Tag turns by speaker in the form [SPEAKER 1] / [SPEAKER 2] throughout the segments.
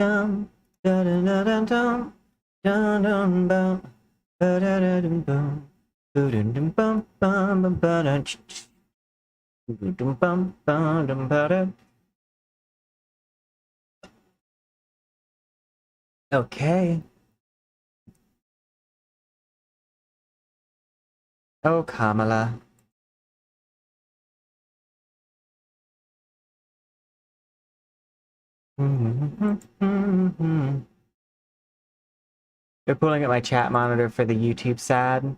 [SPEAKER 1] dum da da da da dum dum dum bum ba da da dum bum dum dum bum bum bum ba da dum bum bum dum ba da. Okay. Oh, Kamala. They're pulling up my chat monitor for the YouTube sad.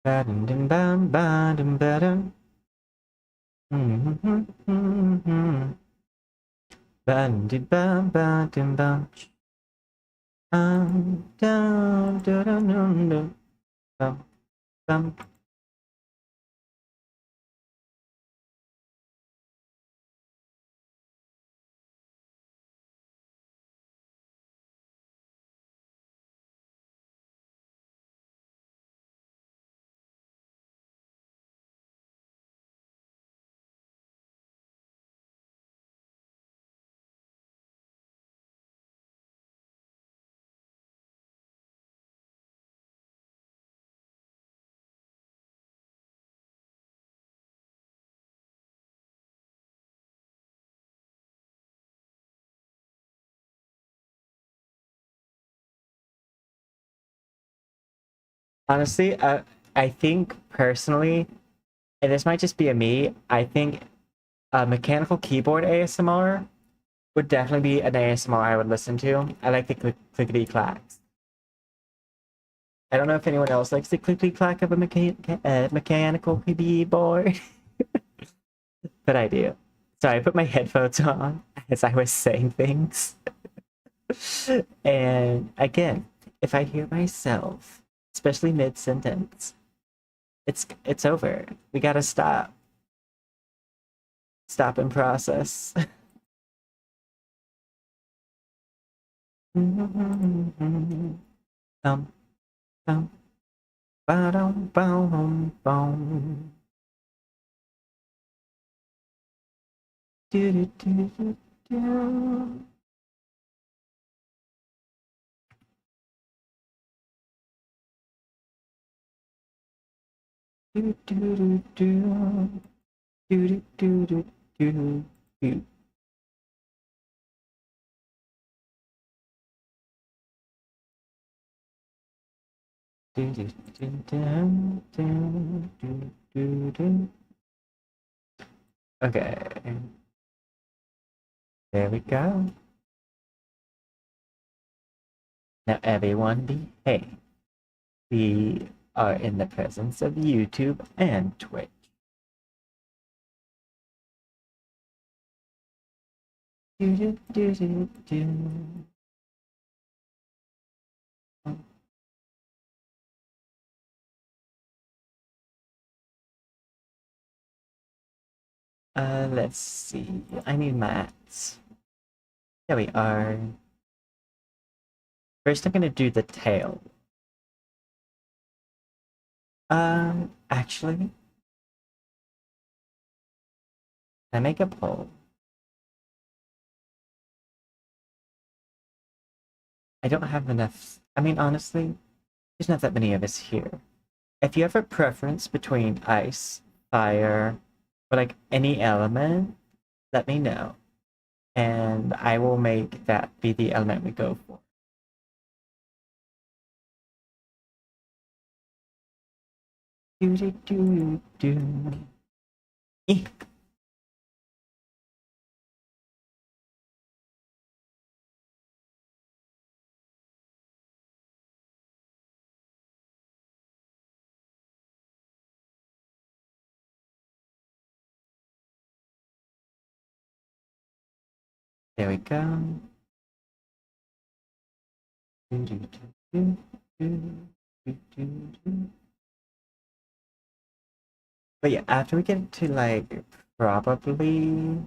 [SPEAKER 1] Ba-dum-dum bum ba-dum ba-dum. Ba-dum bum ba-dum bum. Dum dum dum dum dum dum dum. Honestly, I think personally, and this might just be a me, I think a mechanical keyboard ASMR would definitely be an ASMR I would listen to. I like the clickety clacks. I don't know if anyone else likes the clickety clack of a mechanical keyboard, but I do. So I put my headphones on as I was saying things. And again, if I hear myself, especially mid sentence, it's over. We gotta stop. Stop and process. Bum, bum, ba-dum, bum, bum. Do, do, do, do, do. Do, do, do, do. Do, do, do, do, do, do. Do, do, do, do, do, do, do, do. Okay. There we go. Now everyone behave. We are in the presence of YouTube and Twitch. Do, do, do, do, do. Let's see. I need mats. There we are. First, I'm gonna do the tail. Actually, I make a poll. I don't have enough. I mean, honestly, there's not that many of us here. If you have a preference between ice, fire, or like any element, let me know. And I will make that be the element we go for. Do do do do. Eh. There we go. Do, do, do, do, do, do, do. But yeah, after we get to like probably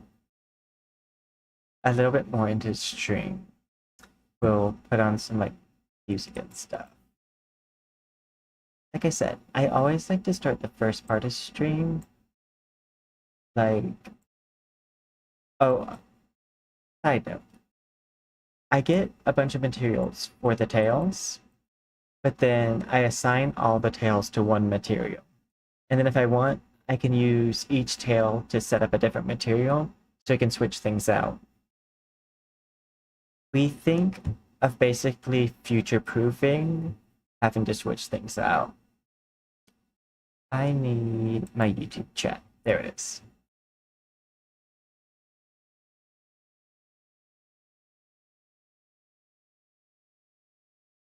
[SPEAKER 1] a little bit more into string, we'll put on some like music and stuff. Like I said, I always like to start the first part of stream Like, oh, side note. I get a bunch of materials for the tails, but then I assign all the tails to one material. And then if I want, I can use each tail to set up a different material so I can switch things out. We think of basically future-proofing having to switch things out. I need my YouTube chat. There it is.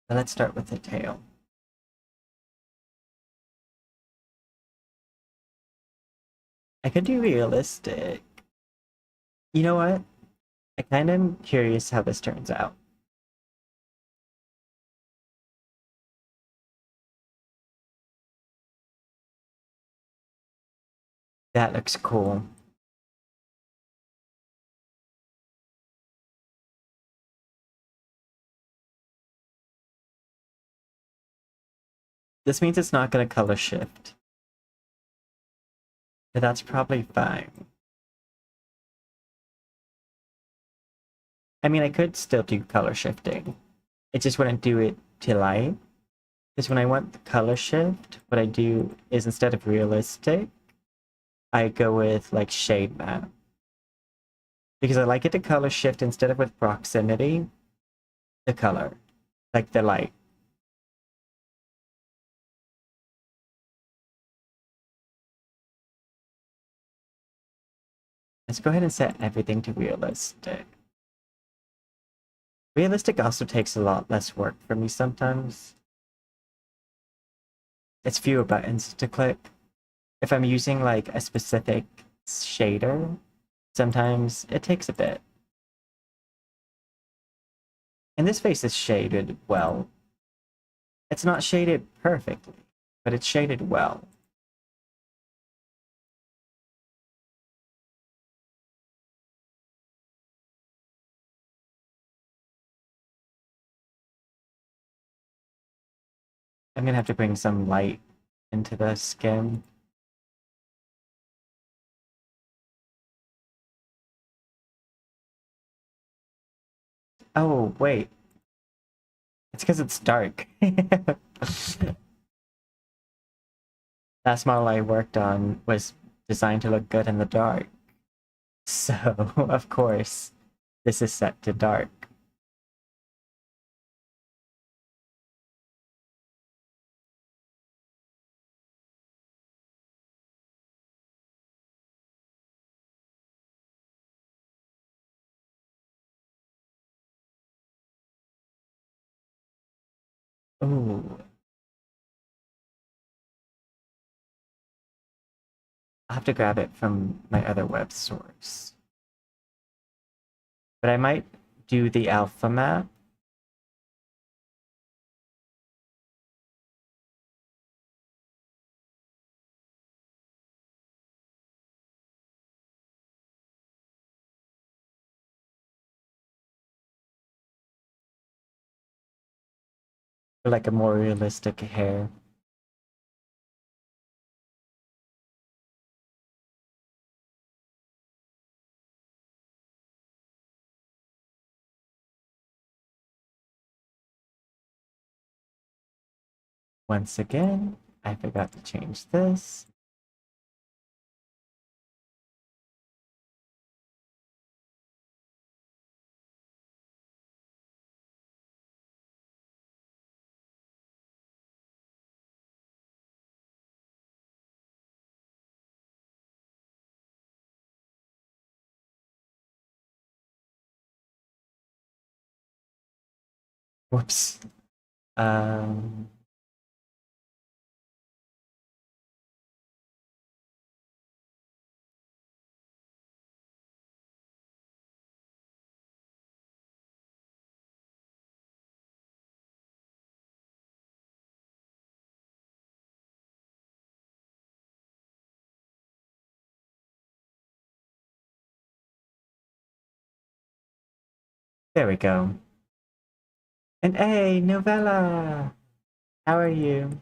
[SPEAKER 1] Let's start with the tail. I could do realistic. You know what? I kind of am curious how this turns out. That looks cool. This means it's not going to color shift. But that's probably fine. I mean, I could still do color shifting. It just wouldn't do it to light. Because when I want the color shift, what I do is instead of realistic, I go with like shade map. Because I like it to color shift instead of with proximity, the color, like the light. Let's go ahead and set everything to realistic. Realistic also takes a lot less work for me sometimes. It's fewer buttons to click. If I'm using like a specific shader, sometimes it takes a bit. And this face is shaded well. It's not shaded perfectly, but it's shaded well. I'm gonna have to bring some light into the skin. Oh, wait. It's because it's dark. Last model I worked on was designed to look good in the dark. So, of course, this is set to dark. Ooh. I'll have to grab it from my other web source. But I might do the alpha map. For like a more realistic hair. Once again, I forgot to change this. Whoops. Um, there we go. And hey, Novella! How are you?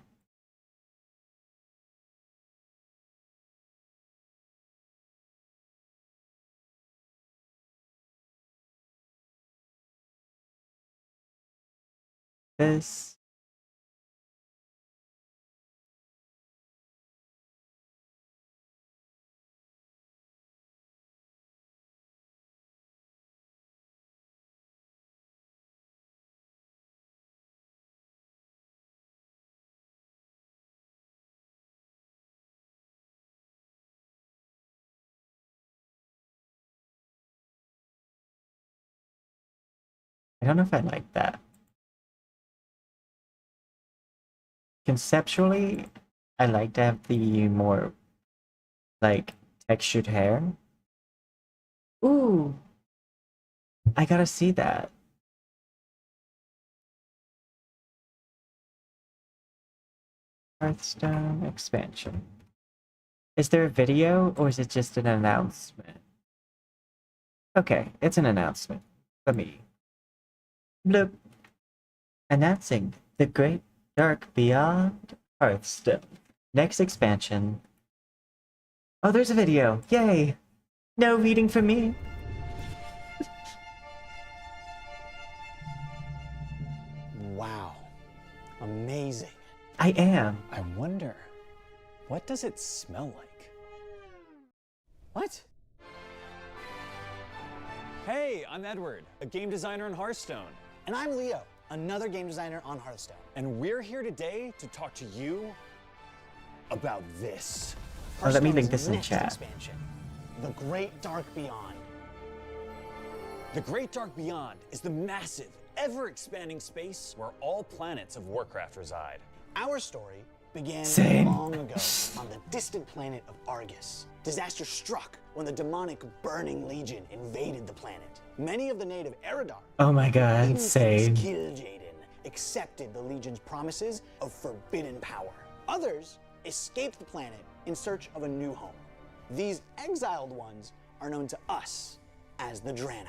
[SPEAKER 1] this. I don't know if I like that. Conceptually, I like to have the more, like, textured hair. Ooh! I gotta see that. Hearthstone expansion. Is there a video, or is it just an announcement? Okay, it's an announcement. For me. Bloop. Announcing the Great Dark Beyond Hearthstone. Next expansion. Oh, there's a video. Yay! No reading for me.
[SPEAKER 2] Wow. Amazing.
[SPEAKER 1] I am.
[SPEAKER 2] I wonder, what does it smell like? What? Hey, I'm Edward, a game designer on Hearthstone.
[SPEAKER 3] And I'm Leo, another game designer on Hearthstone.
[SPEAKER 2] And we're here today to talk to you about this.
[SPEAKER 1] Oh, let me link
[SPEAKER 3] Hearthstone's
[SPEAKER 1] this in
[SPEAKER 3] next
[SPEAKER 1] chat.
[SPEAKER 3] expansion, The Great Dark Beyond.
[SPEAKER 2] The Great Dark Beyond is the massive, ever-expanding space where all planets of Warcraft reside.
[SPEAKER 3] Our story began
[SPEAKER 1] Same.
[SPEAKER 3] long ago on the distant planet of Argus. Disaster struck when the demonic Burning Legion invaded the planet. Many of the native Eridar,
[SPEAKER 1] Oh my god,
[SPEAKER 3] infamous
[SPEAKER 1] same.
[SPEAKER 3] Kil'jaeden, accepted the Legion's promises of forbidden power. Others escaped the planet in search of a new home. These exiled ones are known to us as the Draenei.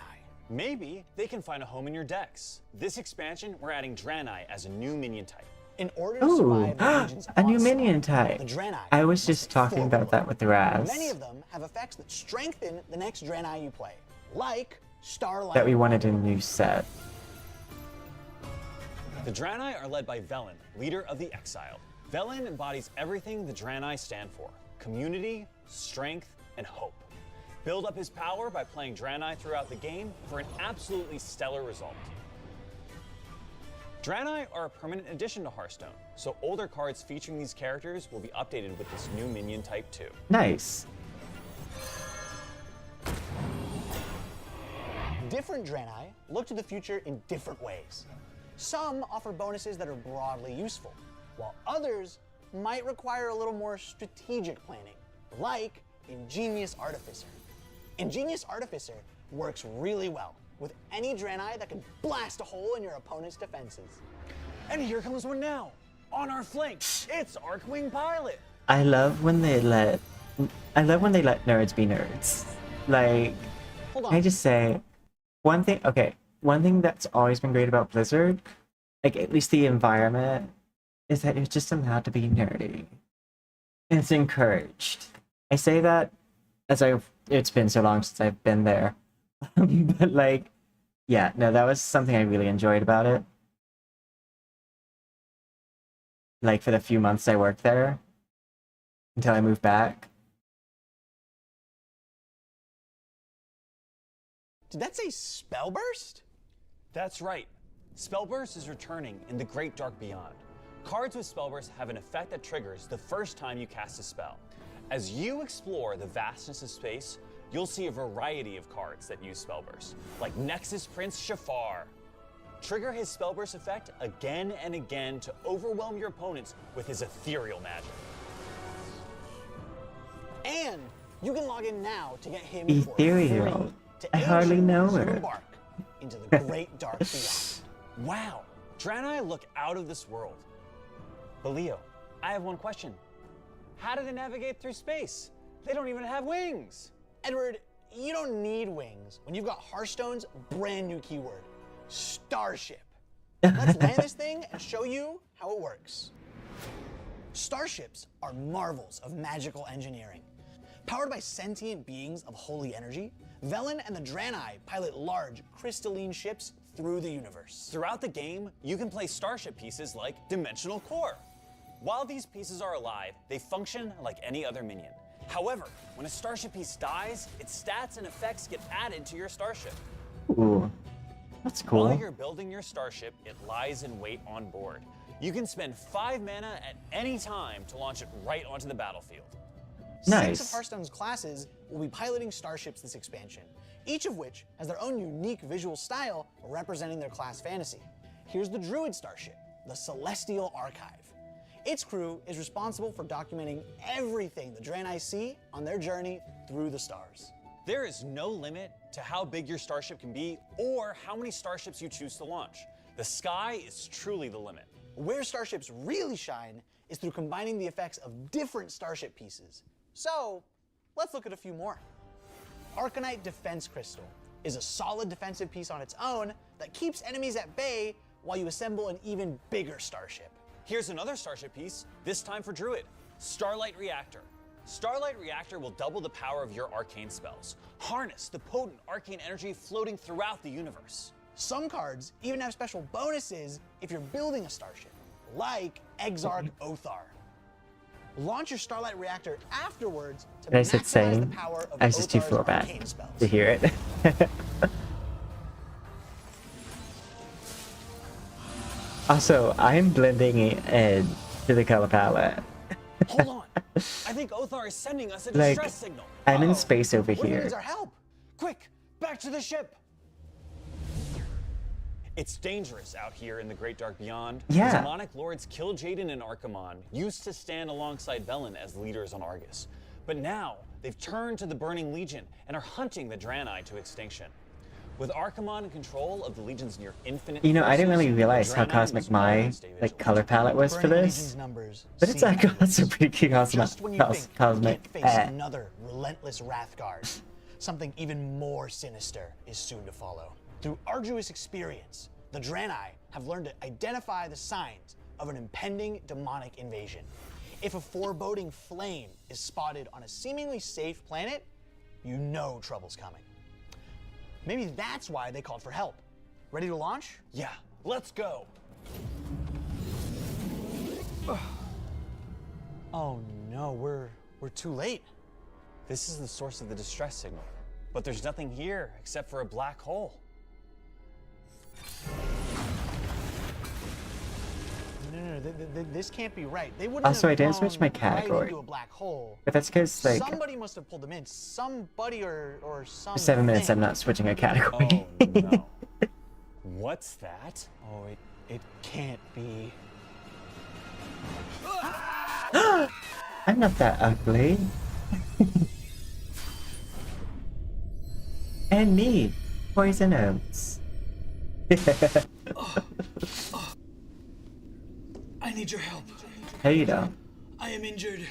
[SPEAKER 2] Maybe they can find a home in your decks. This expansion, we're adding Draenei as a new minion type.
[SPEAKER 3] In order to
[SPEAKER 1] Ooh,
[SPEAKER 3] survive the Legion's
[SPEAKER 1] a new
[SPEAKER 3] onslaught,
[SPEAKER 1] minion type.
[SPEAKER 3] the Draenei
[SPEAKER 1] I was
[SPEAKER 3] must
[SPEAKER 1] just
[SPEAKER 3] be
[SPEAKER 1] talking about that with the Raz.
[SPEAKER 3] Many of them have effects that strengthen the next Draenei you play, like Starlight.
[SPEAKER 1] That we wanted a new set.
[SPEAKER 2] The Draenei are led by Velen, leader of the Exiled. Velen embodies everything the Draenei stand for: community, strength, and hope. Build up his power by playing Draenei throughout the game for an absolutely stellar result. Draenei are a permanent addition to Hearthstone, so older cards featuring these characters will be updated with this new minion type too.
[SPEAKER 1] Nice.
[SPEAKER 3] Different Draenei look to the future in different ways. Some offer bonuses that are broadly useful, while others might require a little more strategic planning, like Ingenious Artificer. Ingenious Artificer works really well with any Draenei that can blast a hole in your opponent's defenses.
[SPEAKER 2] And here comes one now, on our flank. It's Archwing Pilot.
[SPEAKER 1] I love when they let nerds be nerds. Like,
[SPEAKER 3] Hold on.
[SPEAKER 1] can I just say one thing that's always been great about Blizzard, like at least the environment, is that it's just allowed to be nerdy. And it's encouraged. I say that as it's been so long since I've been there. But like, yeah, no, that was something I really enjoyed about it. Like for the few months I worked there until I moved back.
[SPEAKER 3] Did that say Spellburst?
[SPEAKER 2] That's right. Spellburst is returning in the Great Dark Beyond. Cards with Spellburst have an effect that triggers the first time you cast a spell. As you explore the vastness of space, you'll see a variety of cards that use Spellburst, like Nexus Prince Shafar. Trigger his Spellburst effect again and again to overwhelm your opponents with his ethereal magic.
[SPEAKER 3] And you can log in now to get him
[SPEAKER 1] Ethereal.
[SPEAKER 3] for free to
[SPEAKER 1] I
[SPEAKER 3] aid
[SPEAKER 1] hardly
[SPEAKER 3] you
[SPEAKER 1] know
[SPEAKER 3] as you
[SPEAKER 1] her.
[SPEAKER 3] embark into the Great Dark Beyond.
[SPEAKER 2] Wow, Draenei look out of this world. But Leo, I have one question. How do they navigate through space? They don't even have wings.
[SPEAKER 3] Edward, you don't need wings when you've got Hearthstone's brand new keyword, Starship. Let's land this thing and show you how it works. Starships are marvels of magical engineering. Powered by sentient beings of holy energy, Velen and the Draenei pilot large, crystalline ships through the universe.
[SPEAKER 2] Throughout the game, you can place starship pieces like Dimensional Core. While these pieces are alive, they function like any other minion. However, when a starship piece dies, its stats and effects get added to your starship.
[SPEAKER 1] Ooh, that's cool.
[SPEAKER 2] While you're building your starship, it lies in wait on board. You can spend 5 mana at any time to launch it right onto the battlefield.
[SPEAKER 1] Nice.
[SPEAKER 3] 6 of Hearthstone's classes will be piloting starships this expansion, each of which has their own unique visual style representing their class fantasy. Here's the Druid starship, the Celestial Archive. Its crew is responsible for documenting everything the Draenei see on their journey through the stars.
[SPEAKER 2] There is no limit to how big your starship can be or how many starships you choose to launch. The sky is truly the limit.
[SPEAKER 3] Where starships really shine is through combining the effects of different starship pieces. So, let's look at a few more. Arcanite Defense Crystal is a solid defensive piece on its own that keeps enemies at bay while you assemble an even bigger starship.
[SPEAKER 2] Here's another starship piece, this time for Druid, Starlight Reactor. Starlight Reactor will double the power of your arcane spells. Harness the potent arcane energy floating throughout the universe.
[SPEAKER 3] Some cards even have special bonuses if you're building a starship, like Exarch Othar. Launch your Starlight Reactor afterwards to
[SPEAKER 1] I said
[SPEAKER 3] maximize
[SPEAKER 1] saying,
[SPEAKER 3] the power of
[SPEAKER 1] I was just too
[SPEAKER 3] Othar's
[SPEAKER 1] throwback
[SPEAKER 3] arcane spells.
[SPEAKER 1] to hear it. Also, I'm blending in to the color palette.
[SPEAKER 2] Hold on, I think Othar is sending us a
[SPEAKER 1] Like,
[SPEAKER 2] distress signal.
[SPEAKER 1] I'm in
[SPEAKER 3] Uh-oh.
[SPEAKER 1] space over
[SPEAKER 3] What
[SPEAKER 1] here.
[SPEAKER 3] needs our help?
[SPEAKER 2] Quick, back to the ship. It's dangerous out here in the Great Dark Beyond.
[SPEAKER 1] Yeah.
[SPEAKER 2] The demonic lords killed Jaden and Archimonde, used to stand alongside Velen as leaders on Argus. But now, they've turned to the Burning Legion and are hunting the Draenei to extinction. With Archimonde in control of the Legion's near infinite
[SPEAKER 1] You know, I didn't
[SPEAKER 2] forces,
[SPEAKER 1] really realize
[SPEAKER 2] the
[SPEAKER 1] how
[SPEAKER 2] Draenei
[SPEAKER 1] cosmic
[SPEAKER 2] must
[SPEAKER 1] my
[SPEAKER 2] always stay
[SPEAKER 1] like
[SPEAKER 2] vigilant.
[SPEAKER 1] color palette was for
[SPEAKER 3] Burning
[SPEAKER 1] this.
[SPEAKER 3] Legion's numbers
[SPEAKER 1] But it's
[SPEAKER 3] seem
[SPEAKER 1] like
[SPEAKER 3] endless.
[SPEAKER 1] also pretty cosmic.
[SPEAKER 3] Just when you think you
[SPEAKER 1] Cosmic.
[SPEAKER 3] can't face another relentless Wrathguard, something even more sinister is soon to follow. Through arduous experience, the Draenei have learned to identify the signs of an impending demonic invasion. If a foreboding flame is spotted on a seemingly safe planet, you know trouble's coming. Maybe that's why they called for help. Ready to launch?
[SPEAKER 2] Yeah, let's go.
[SPEAKER 3] Oh no, we're too late.
[SPEAKER 2] This is the source of the distress signal, but there's nothing here except for a black hole.
[SPEAKER 3] No, this can't be right. They wouldn't
[SPEAKER 1] Also,
[SPEAKER 3] have
[SPEAKER 1] I didn't switch my
[SPEAKER 3] blown right
[SPEAKER 1] category.
[SPEAKER 3] into a black hole.
[SPEAKER 1] But that's because like
[SPEAKER 3] Somebody must have pulled them in. Somebody or some.
[SPEAKER 1] for 7 minutes I'm not switching a category.
[SPEAKER 2] Oh no. What's that?
[SPEAKER 3] Oh, it can't be.
[SPEAKER 1] I'm not that ugly. And me, Poison0aks.
[SPEAKER 4] I need your help.
[SPEAKER 1] Hey, you know.
[SPEAKER 4] I am injured.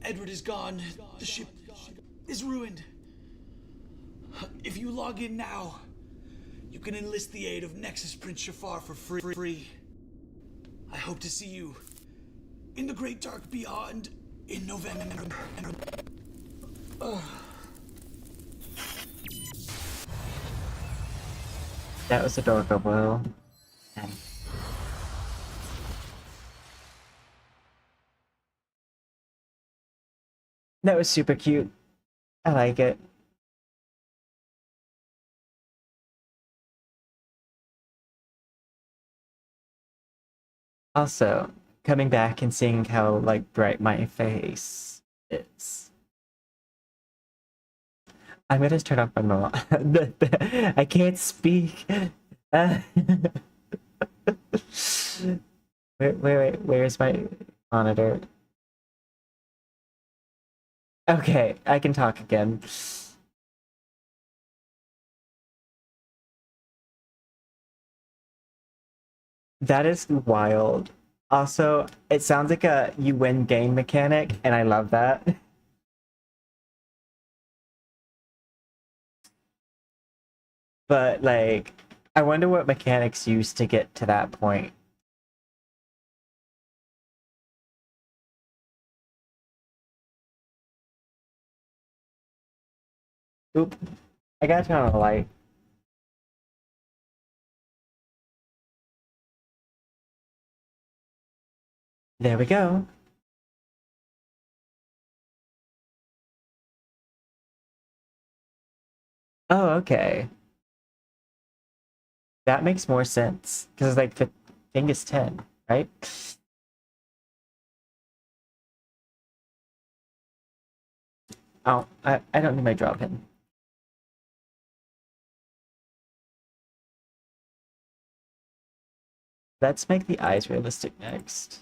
[SPEAKER 4] Edward is gone. The ship is ruined. If you log in now, you can enlist the aid of Nexus Prince Shafar for free. I hope to see you in the Great Dark Beyond in November.
[SPEAKER 1] That was adorable. And that was super cute. I like it. Also, coming back and seeing how like bright my face is. I'm gonna turn off my mom. I can't speak. Where's my monitor? Okay, I can talk again. That is wild. Also, it sounds like a you win game mechanic, and I love that. But, like, I wonder what mechanics used to get to that point. Oop. I gotta turn on the light. There we go. Oh, okay. That makes more sense. Because, like, the thing is 10, right? Oh, I don't need my draw pin. Let's make the eyes realistic next.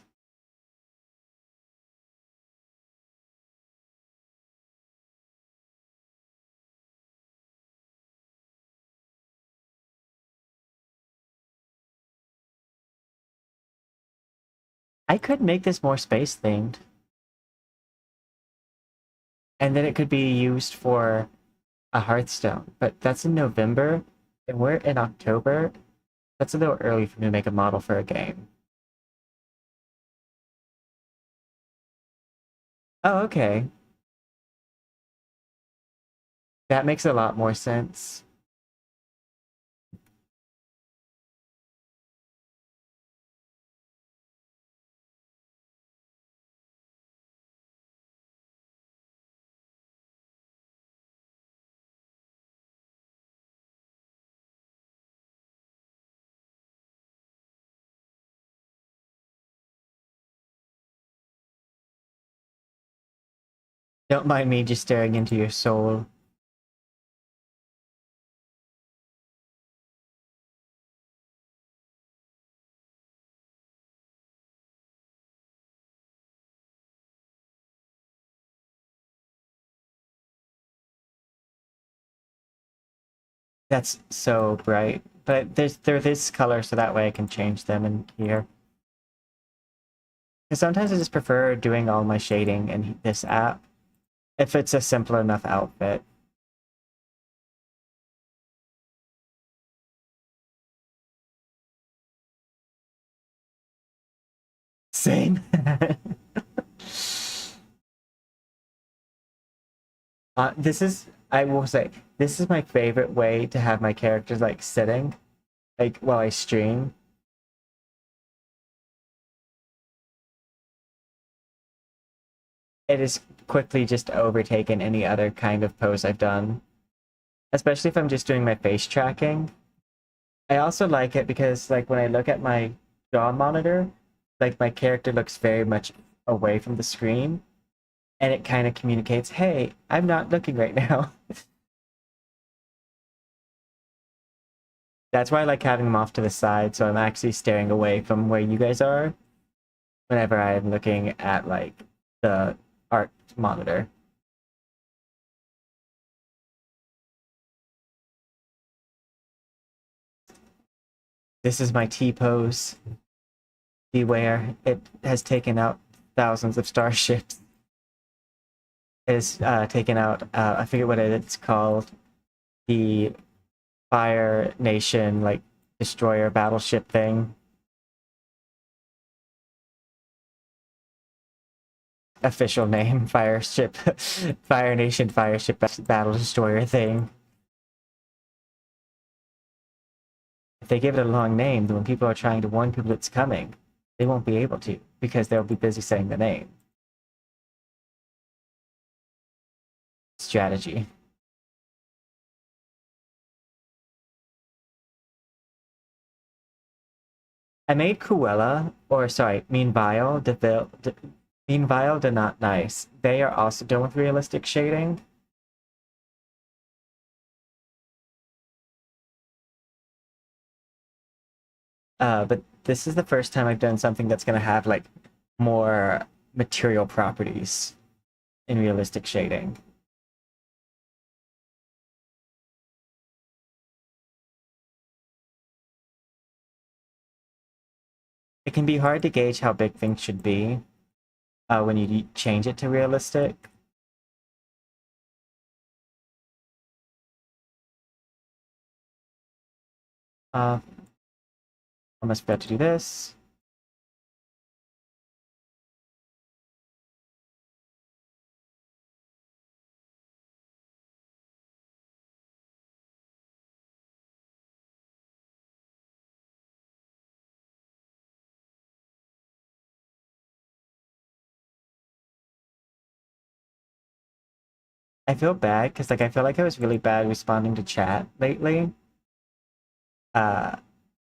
[SPEAKER 1] I could make this more space themed. And then it could be used for a Hearthstone. But that's in November, and we're in October. That's a little early for me to make a model for a game. Oh, okay. That makes a lot more sense. Don't mind me just staring into your soul. That's so bright. But they're this color, so that way I can change them in here. Because sometimes I just prefer doing all my shading in this app, if it's a simple enough outfit. Same. This is, I will say, this is my favorite way to have my characters like sitting, like while I stream. It has quickly just overtaken any other kind of pose I've done, especially if I'm just doing my face tracking. I also like it because like when I look at my jaw monitor, like my character looks very much away from the screen, and it kind of communicates, hey, I'm not looking right now. That's why I like having them off to the side, so I'm actually staring away from where you guys are whenever I'm looking at like the art monitor. This is my T pose. Beware, it has taken out thousands of starships. It has taken out, I forget what it's called, the Fire Nation, like, destroyer battleship thing. Official name, Fire Ship, Fire Nation Fire Ship Battle Destroyer thing. If they give it a long name, then when people are trying to warn people it's coming, they won't be able to, because they'll be busy saying the name. Strategy. I made Cruella, or sorry, Meanwhile, Meanwhile, they're not nice. They are also done with realistic shading. But this is the first time I've done something that's gonna have like more material properties in realistic shading. It can be hard to gauge how big things should be when you change it to realistic. Uh, almost forgot to do this. I feel bad because like I feel like I was really bad responding to chat lately. Uh,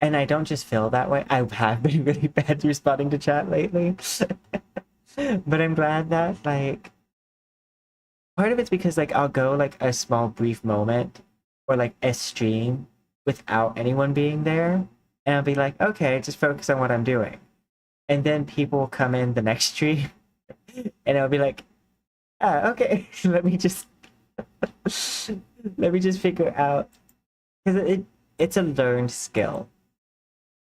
[SPEAKER 1] and I don't just feel that way. I have been really bad responding to chat lately. But I'm glad that like part of it's because like I'll go like a small brief moment or like a stream without anyone being there, and I'll be like, okay, just focus on what I'm doing. And then people will come in the next stream and I'll be like, ah, okay, let me just figure out because it's a learned skill.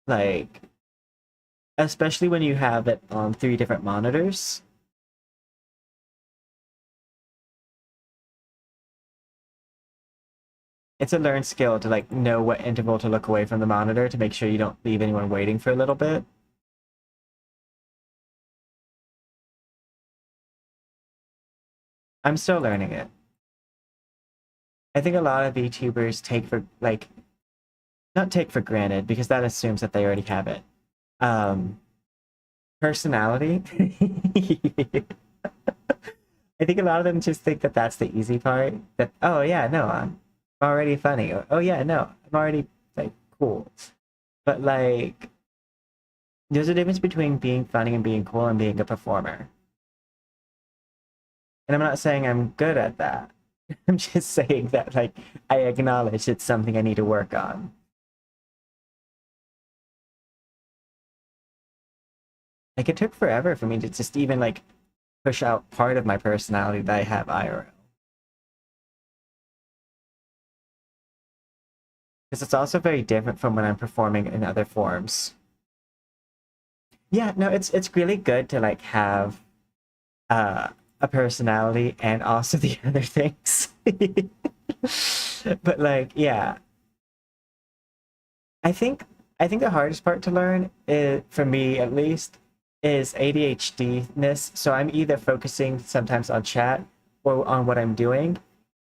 [SPEAKER 1] Like especially when you have it on 3 different monitors. It's a learned skill to like know what interval to look away from the monitor to make sure you don't leave anyone waiting for a little bit. I'm still learning it. I think a lot of VTubers take for like not take for granted because that assumes that they already have it. Um Personality. I think a lot of them just think that that's the easy part. That oh yeah, no, I'm already funny. Or, oh yeah, no, I'm already like cool. But like there's a difference between being funny and being cool and being a performer. And I'm not saying I'm good at that. I'm just saying that like I acknowledge it's something I need to work on. Like it took forever for me to just even like push out part of my personality that I have IRL. Because it's also very different from when I'm performing in other forms. Yeah, no, it's really good to like have uh a personality and also the other things. But like, yeah. I think I think the hardest part to learn is, for me at least, is ADHD-ness. So I'm either focusing sometimes on chat or on what I'm doing.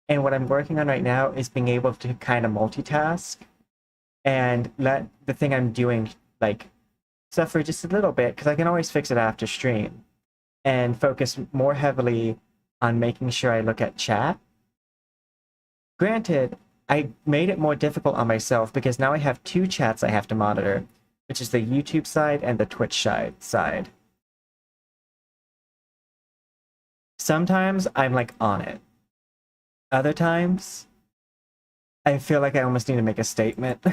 [SPEAKER 1] And what I'm working on right now is being able to kind of multitask and let the thing I'm doing like suffer just a little bit because I can always fix it after stream and focus more heavily on making sure I look at chat. Granted, I made it more difficult on myself because now I have 2 chats I have to monitor, which is the YouTube side and the Twitch side. Sometimes I'm like on it. Other times, I feel like I almost need to make a statement.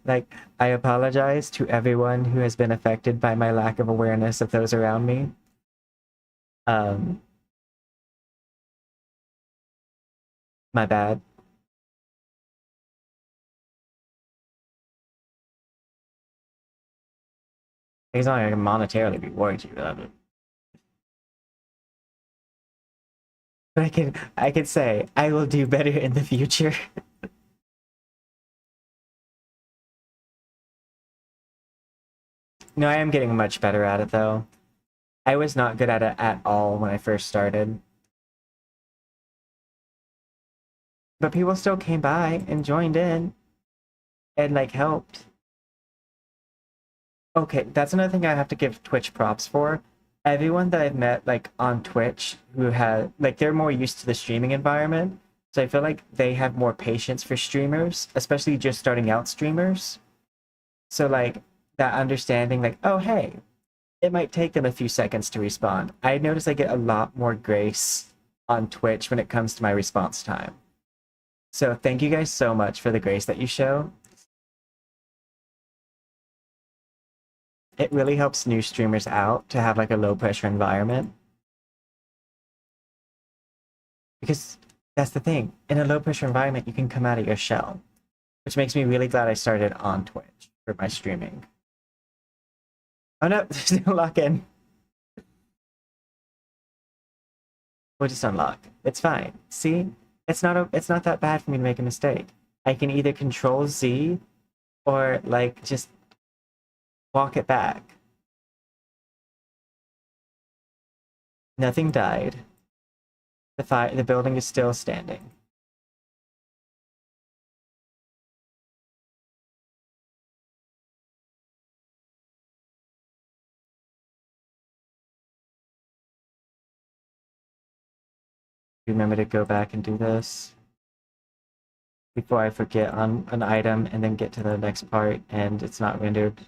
[SPEAKER 1] Like, I apologize to everyone who has been affected by my lack of awareness of those around me. Um, my bad. It's not like I can monetarily reward you. But I can say I will do better in the future. No, I am getting much better at it though. I was not good at it at all when I first started. But people still came by and joined in and like helped. Okay, that's another thing I have to give Twitch props for. Everyone that I've met like on Twitch who had like they're more used to the streaming environment. So I feel like they have more patience for streamers, especially just starting out streamers. So like that understanding like, oh hey, it might take them a few seconds to respond. I notice I get a lot more grace on Twitch when it comes to my response time. So thank you guys so much for the grace that you show. It really helps new streamers out to have like a low pressure environment. Because that's the thing. In a low pressure environment, you can come out of your shell, which makes me really glad I started on Twitch for my streaming. Oh no, there's no lock-in. We'll just unlock. It's fine. See? It's not that bad for me to make a mistake. I can either control Z or like just walk it back. Nothing died. The building is still standing. Remember to go back and do this before I forget on an item and then get to the next part and it's not rendered.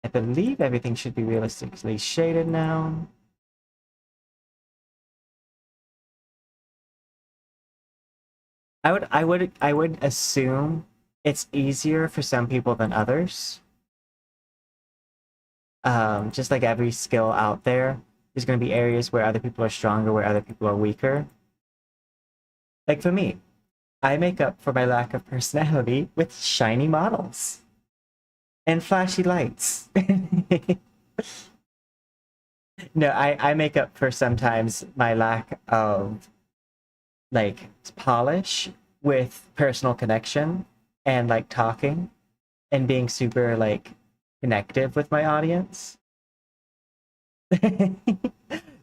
[SPEAKER 1] I believe everything should be realistically shaded now. I would assume it's easier for some people than others. Just like every skill out there, there's going to be areas where other people are stronger, where other people are weaker. Like for me, I make up for my lack of personality with shiny models and flashy lights. No, I make up for sometimes my lack of like polish with personal connection and like talking and being super like connective with my audience.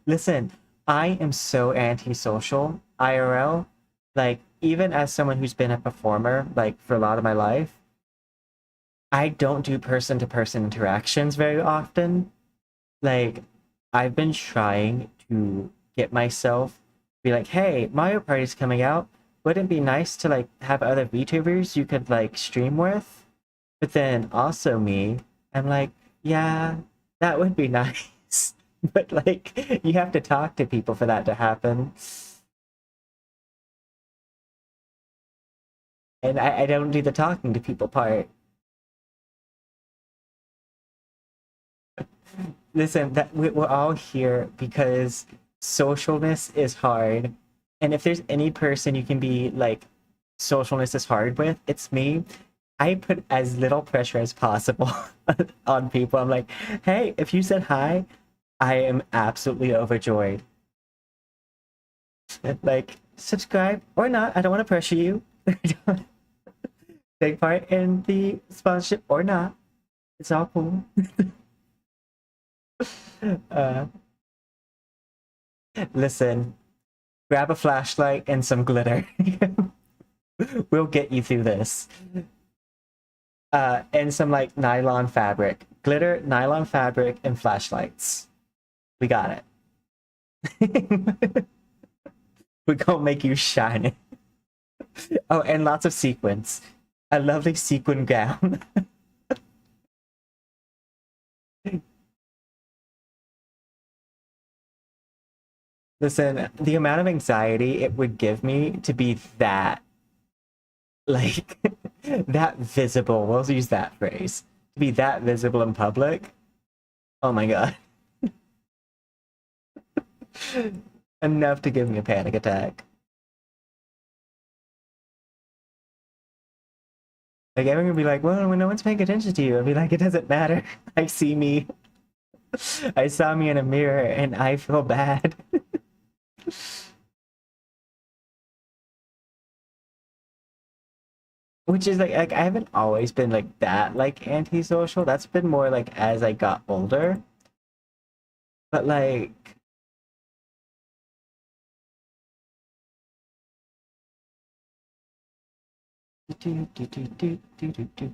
[SPEAKER 1] Listen, I am so antisocial IRL. Like, even as someone who's been a performer, like, for a lot of my life, I don't do person-to-person interactions very often. Like, I've been trying to get myself be like, hey, Mario Party's coming out. Wouldn't it be nice to, like, have other VTubers you could, like, stream with? But then also me, I'm like, yeah, that would be nice. But like, you have to talk to people for that to happen. And I don't do the talking to people part. Listen, that we're all here because socialness is hard. And if there's any person you can be like socialness is hard with, it's me. I put as little pressure as possible on people. I'm like, hey, if you said hi, I am absolutely overjoyed. Like, subscribe or not. I don't want to pressure you. Take part in the sponsorship or not. It's all cool. uh, Listen, grab a flashlight and some glitter. We'll get you through this. And some like nylon fabric. Glitter, nylon fabric, and flashlights. We got it. We're gonna make you shine. Oh, and lots of sequins. A lovely sequin gown. Listen, the amount of anxiety it would give me to be that, like, that visible, we'll use that phrase, to be that visible in public. Oh my god. Enough to give me a panic attack. Like, everyone would be like, well, when no one's paying attention to you, I'd be like, it doesn't matter. I see me. I saw me in a mirror and I feel bad. Which is like I haven't always been like that like antisocial. That's been more like as I got older. But like do, do, do, do, do, do, do.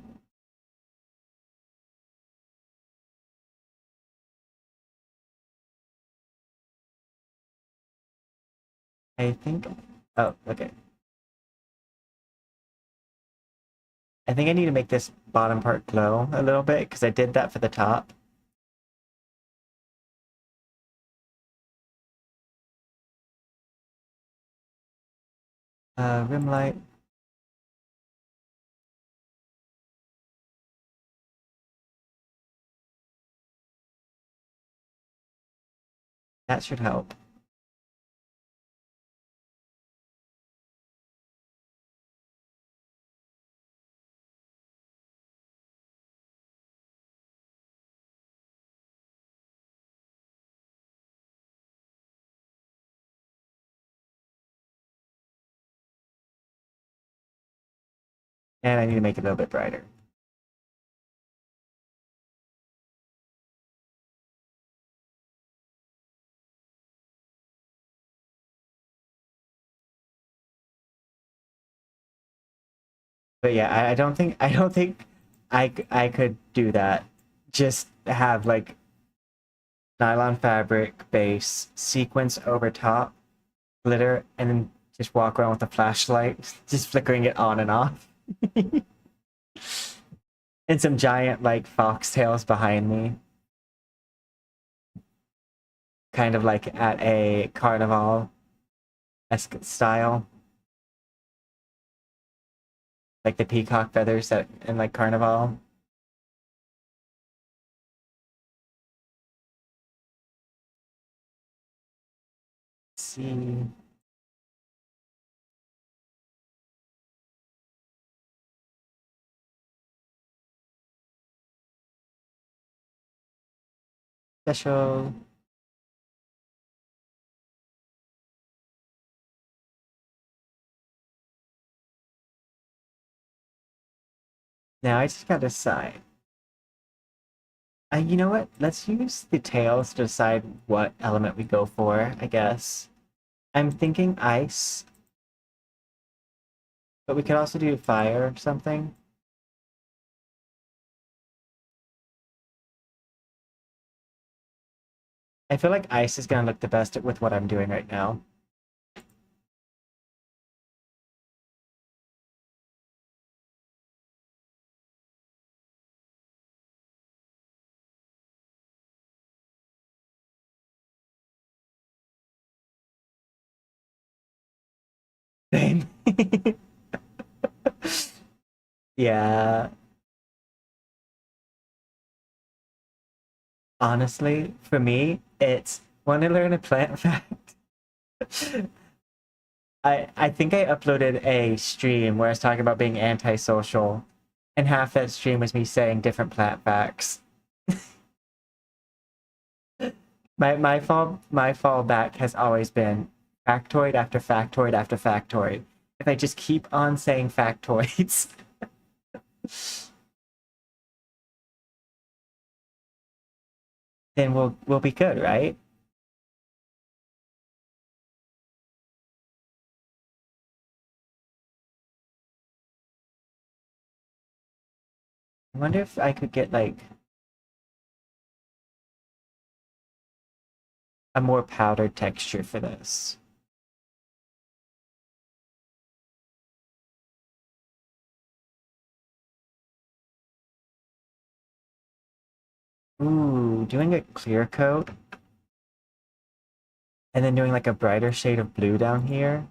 [SPEAKER 1] I think oh, okay. I think I need to make this bottom part glow a little bit because I did that for the top. Rim light. That should help. And I need to make it a little bit brighter. But yeah, I don't think I could do that. Just have like nylon fabric base, sequence over top, glitter, and then just walk around with a flashlight, just flickering it on and off. And some giant like foxtails behind me. Kind of like at a carnival-esque style. Like the peacock feathers that in like carnival. Let's see. Special. Now I just gotta decide. You know what? Let's use the tails to decide what element we go for, I guess. I'm thinking ice, but we could also do fire or something. I feel like ice is gonna look the best with what I'm doing right now. Same. Yeah. Honestly, for me, it's want to learn a plant fact. I think I uploaded a stream where I was talking about being antisocial, and half that stream was me saying different plant facts. My fallback has always been factoid after factoid after factoid. If I just keep on saying factoids, then we'll be good, right? I wonder if I could get like a more powdered texture for this. Ooh, doing a clear coat and then doing like a brighter shade of blue down here.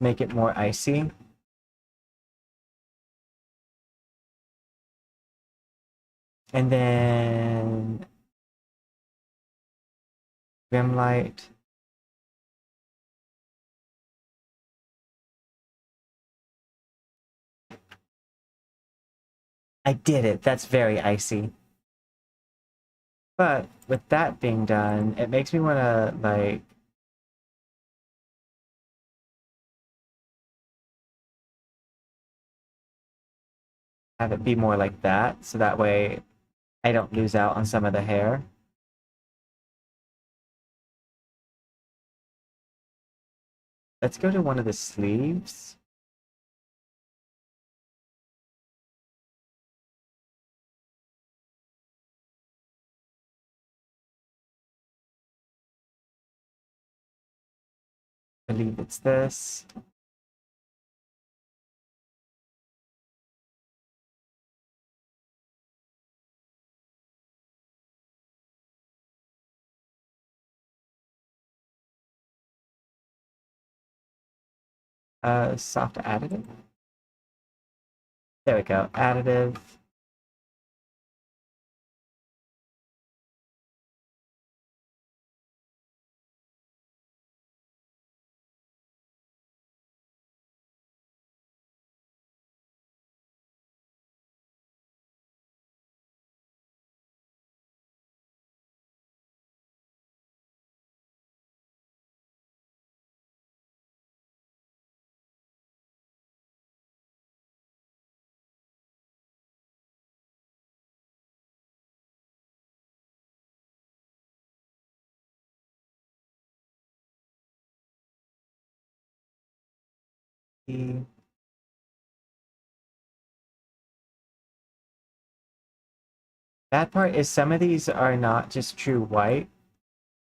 [SPEAKER 1] Make it more icy. And then rim light. I did it. That's very icy. But with that being done, it makes me want to like have it be more like that, so that way I don't lose out on some of the hair. Let's go to one of the sleeves. I believe it's this. Soft additive. There we go. Additive. The bad part is some of these are not just true white,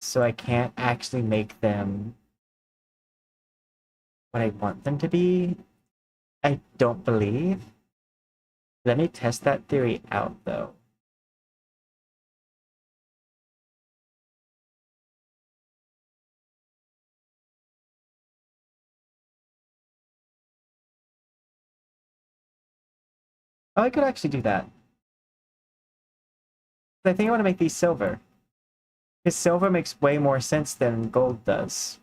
[SPEAKER 1] so I can't actually make them what I want them to be. I don't believe. Let me test that theory out though. Oh, I could actually do that. I think I want to make these silver. Because silver makes way more sense than gold does.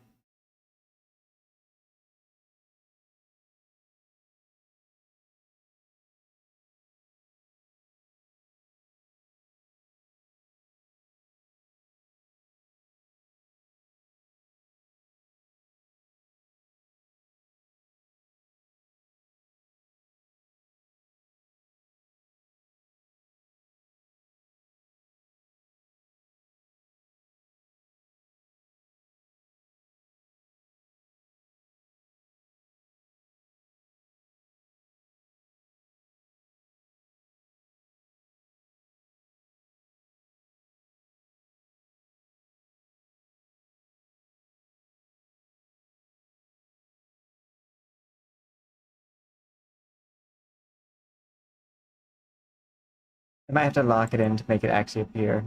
[SPEAKER 1] I might have to lock it in to make it actually appear.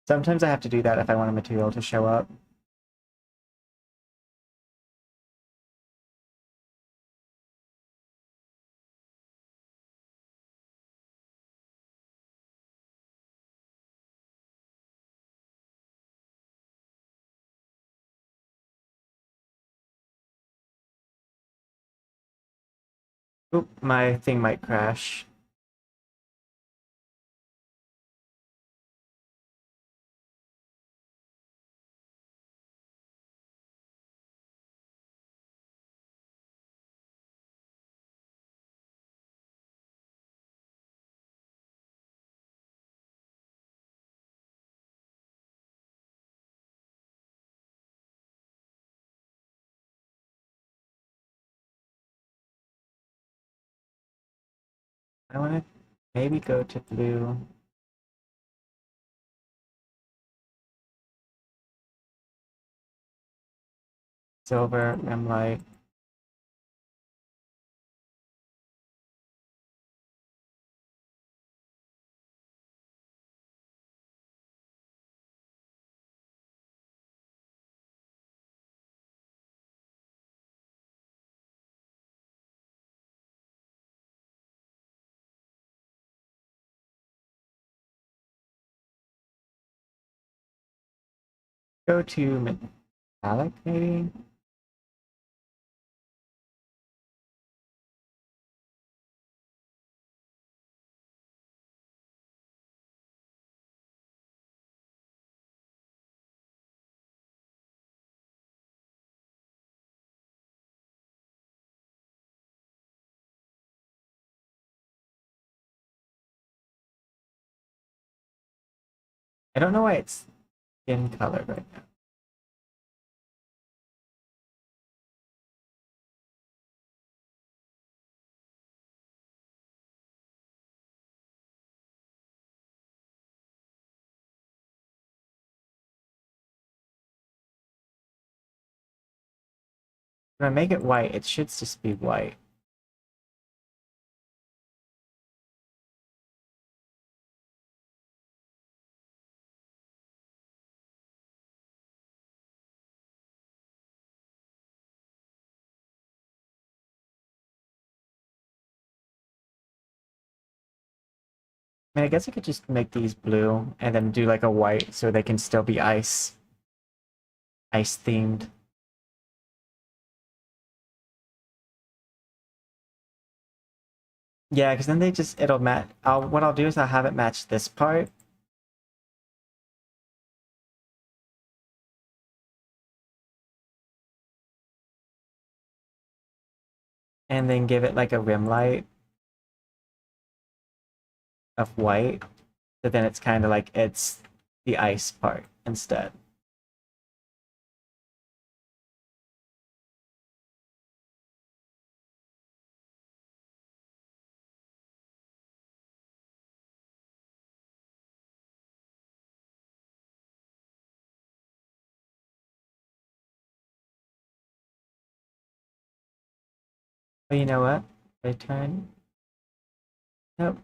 [SPEAKER 1] Sometimes I have to do that if I want a material to show up. Oop, my thing might crash. I want to maybe go to blue. Silver, rim light. Go to metallic, maybe? I don't know why it's in color right now. When I make it white, it should just be white. I mean, I guess I could just make these blue and then do like a white so they can still be ice themed. Yeah, because then it'll match. What I'll do is I'll have it match this part. And then give it like a rim light of white. So then it's kind of like it's the ice part instead. Oh, you know what? Return. Nope.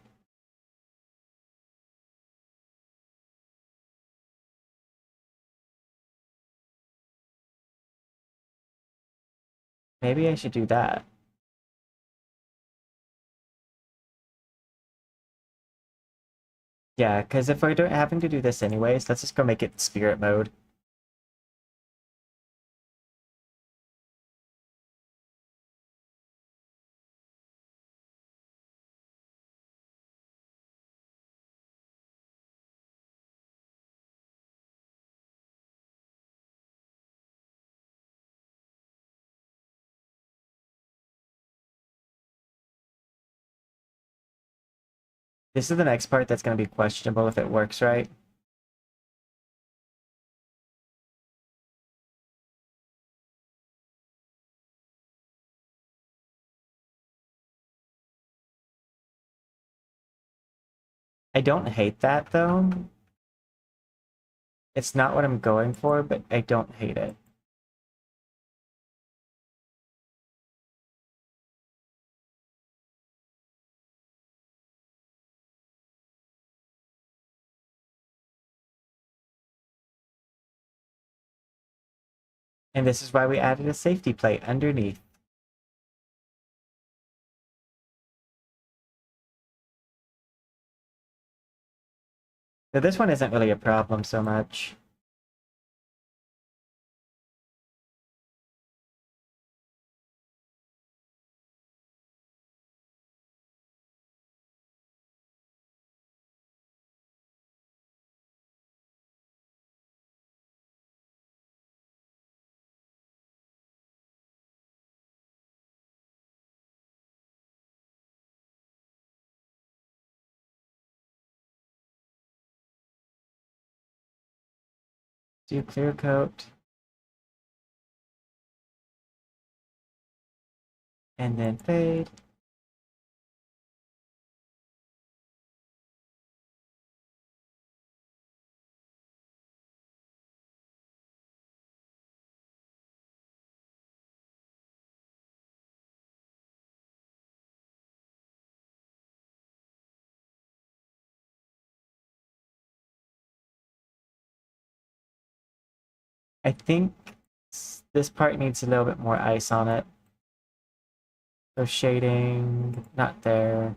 [SPEAKER 1] Maybe I should do that. Yeah, because if we're having to do this anyways, let's just go make it spirit mode. This is the next part that's going to be questionable if it works right. I don't hate that though. It's not what I'm going for, but I don't hate it. And this is why we added a safety plate underneath. So this one isn't really a problem so much. Do clear coat. And then fade. I think this part needs a little bit more ice on it. So shading, not there.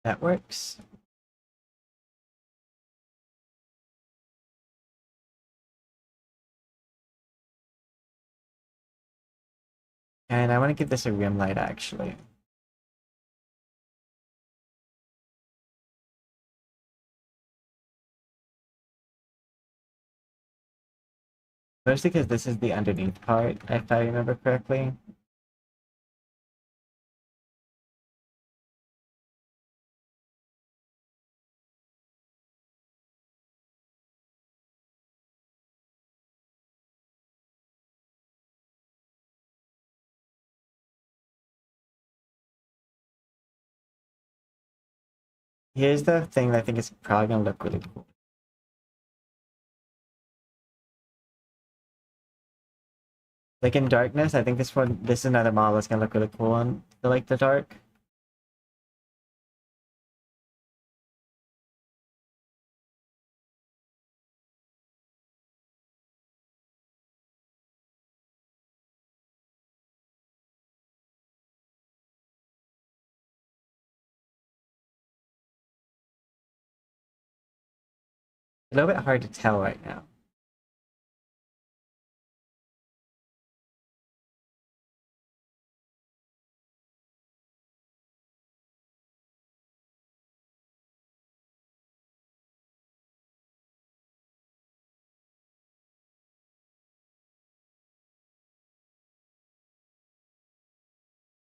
[SPEAKER 1] That works. And I want to give this a rim light actually. Mostly because this is the underneath part, if I remember correctly. Here's the thing that I think is probably gonna look really cool. Like in darkness, I think this is another model that's gonna look really cool in the dark. A little bit hard to tell right now.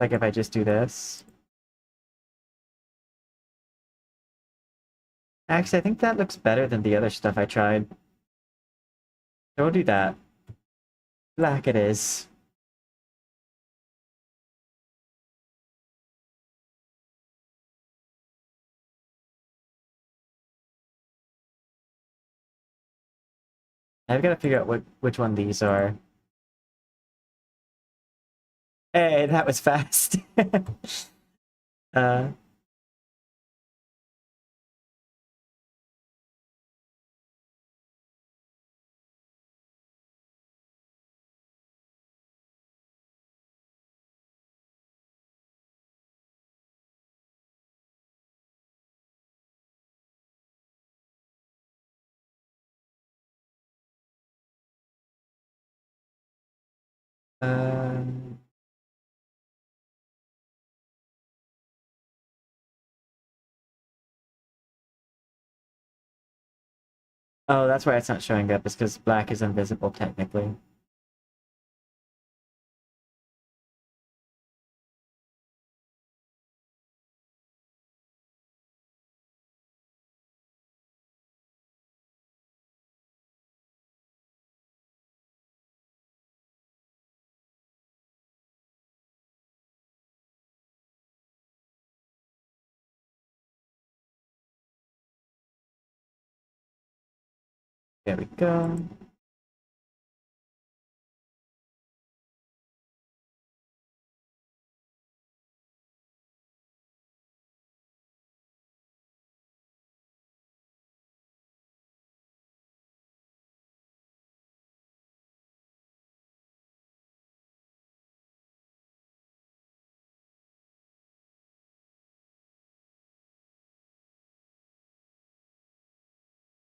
[SPEAKER 1] Like if I just do this. Actually, I think that looks better than the other stuff I tried. So we'll do that. Black it is. I've got to figure out which one these are. Hey, that was fast. uh, um, oh, that's why it's not showing up. It's because black is invisible technically. There we go.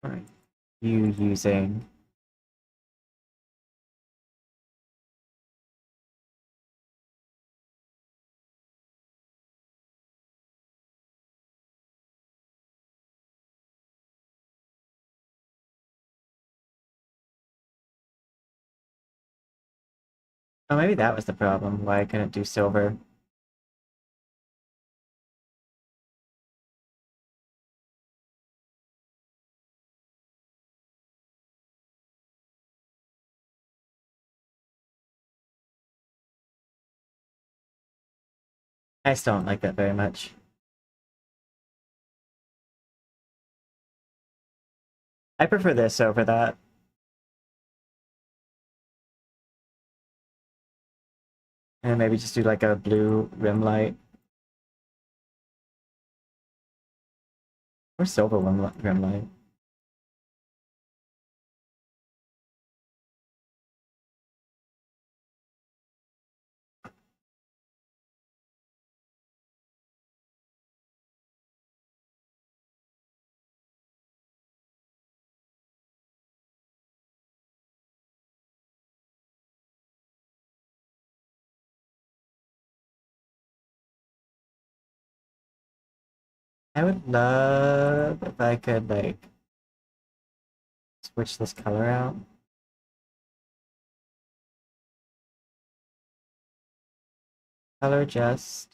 [SPEAKER 1] All right. You using oh, maybe that was the problem, why I couldn't do silver. I still don't like that very much. I prefer this over that. And maybe just do like a blue rim light. Or silver rim light. I would love if I could like switch this color out. Color just.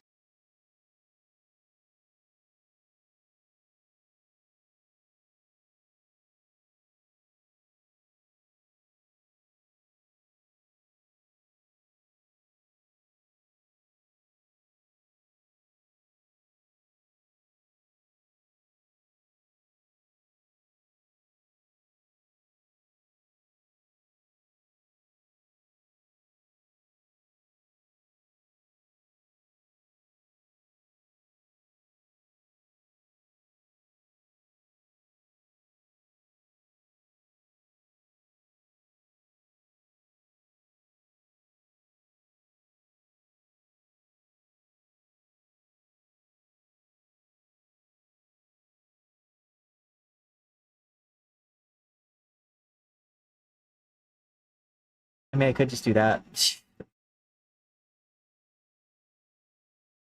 [SPEAKER 1] I mean, I could just do that.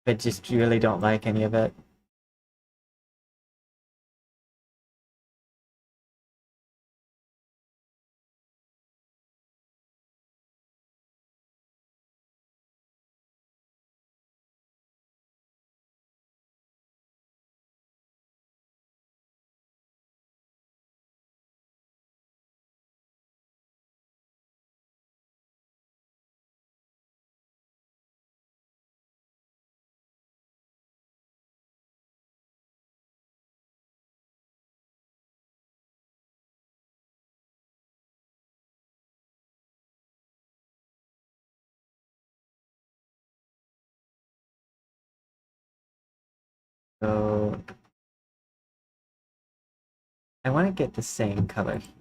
[SPEAKER 1] I just really don't like any of it. So I want to get the same color here.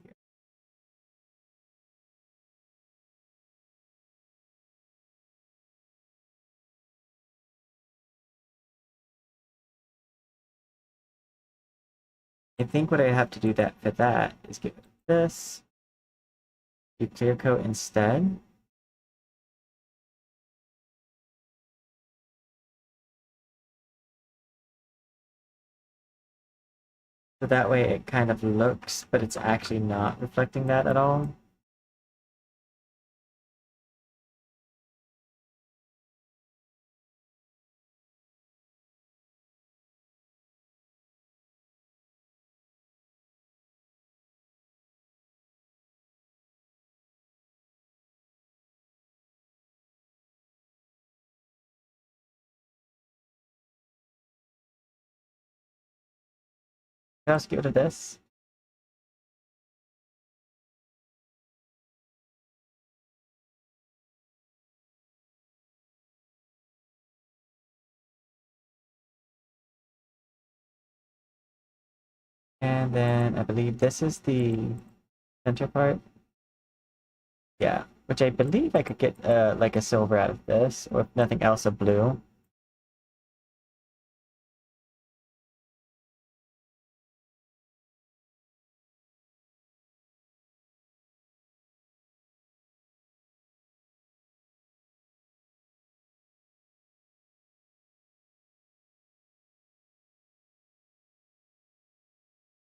[SPEAKER 1] I think what I have to do that for that is get rid of this, do clear coat instead. So that way it kind of looks, but it's actually not reflecting that at all. Let's get rid of this. And then I believe this is the center part. Yeah, which I believe I could get like a silver out of this, or if nothing else, a blue.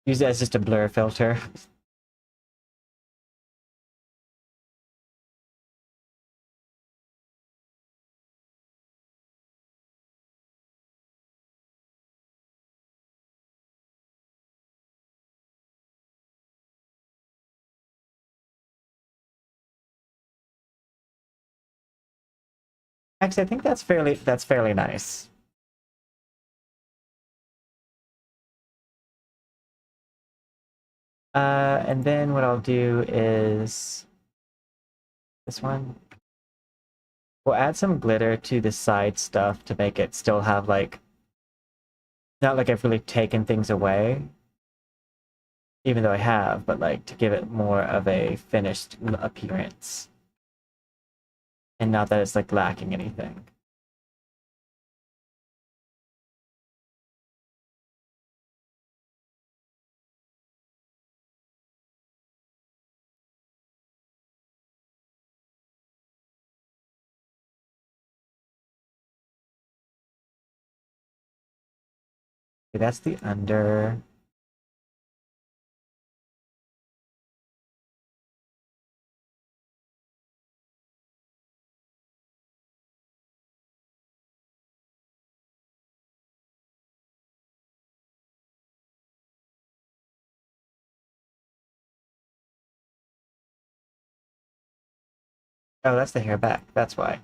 [SPEAKER 1] Use it as just a blur filter. Actually, I think that's fairly nice. And then what I'll do is this one. We'll add some glitter to the side stuff to make it still have like, not like I've really taken things away, even though I have, but like to give it more of a finished appearance. And not that it's like lacking anything. Okay, that's the under. Oh, that's the hair back. That's why.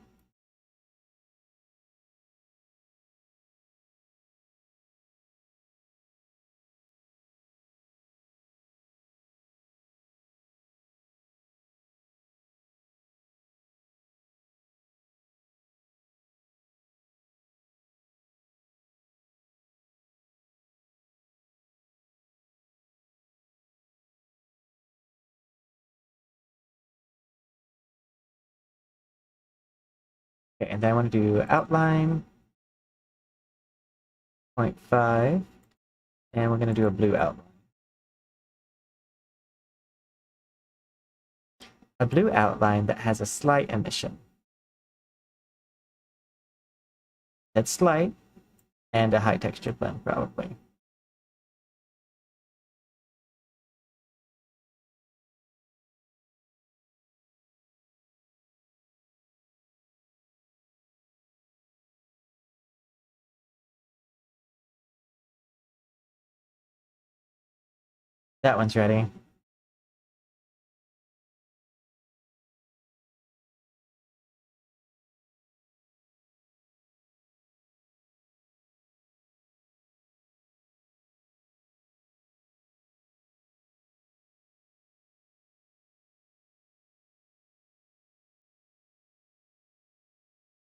[SPEAKER 1] Okay, and then I want to do outline 0.5, and we're going to do a blue outline. A blue outline that has a slight emission. It's slight, and a high texture blend, probably. That one's ready.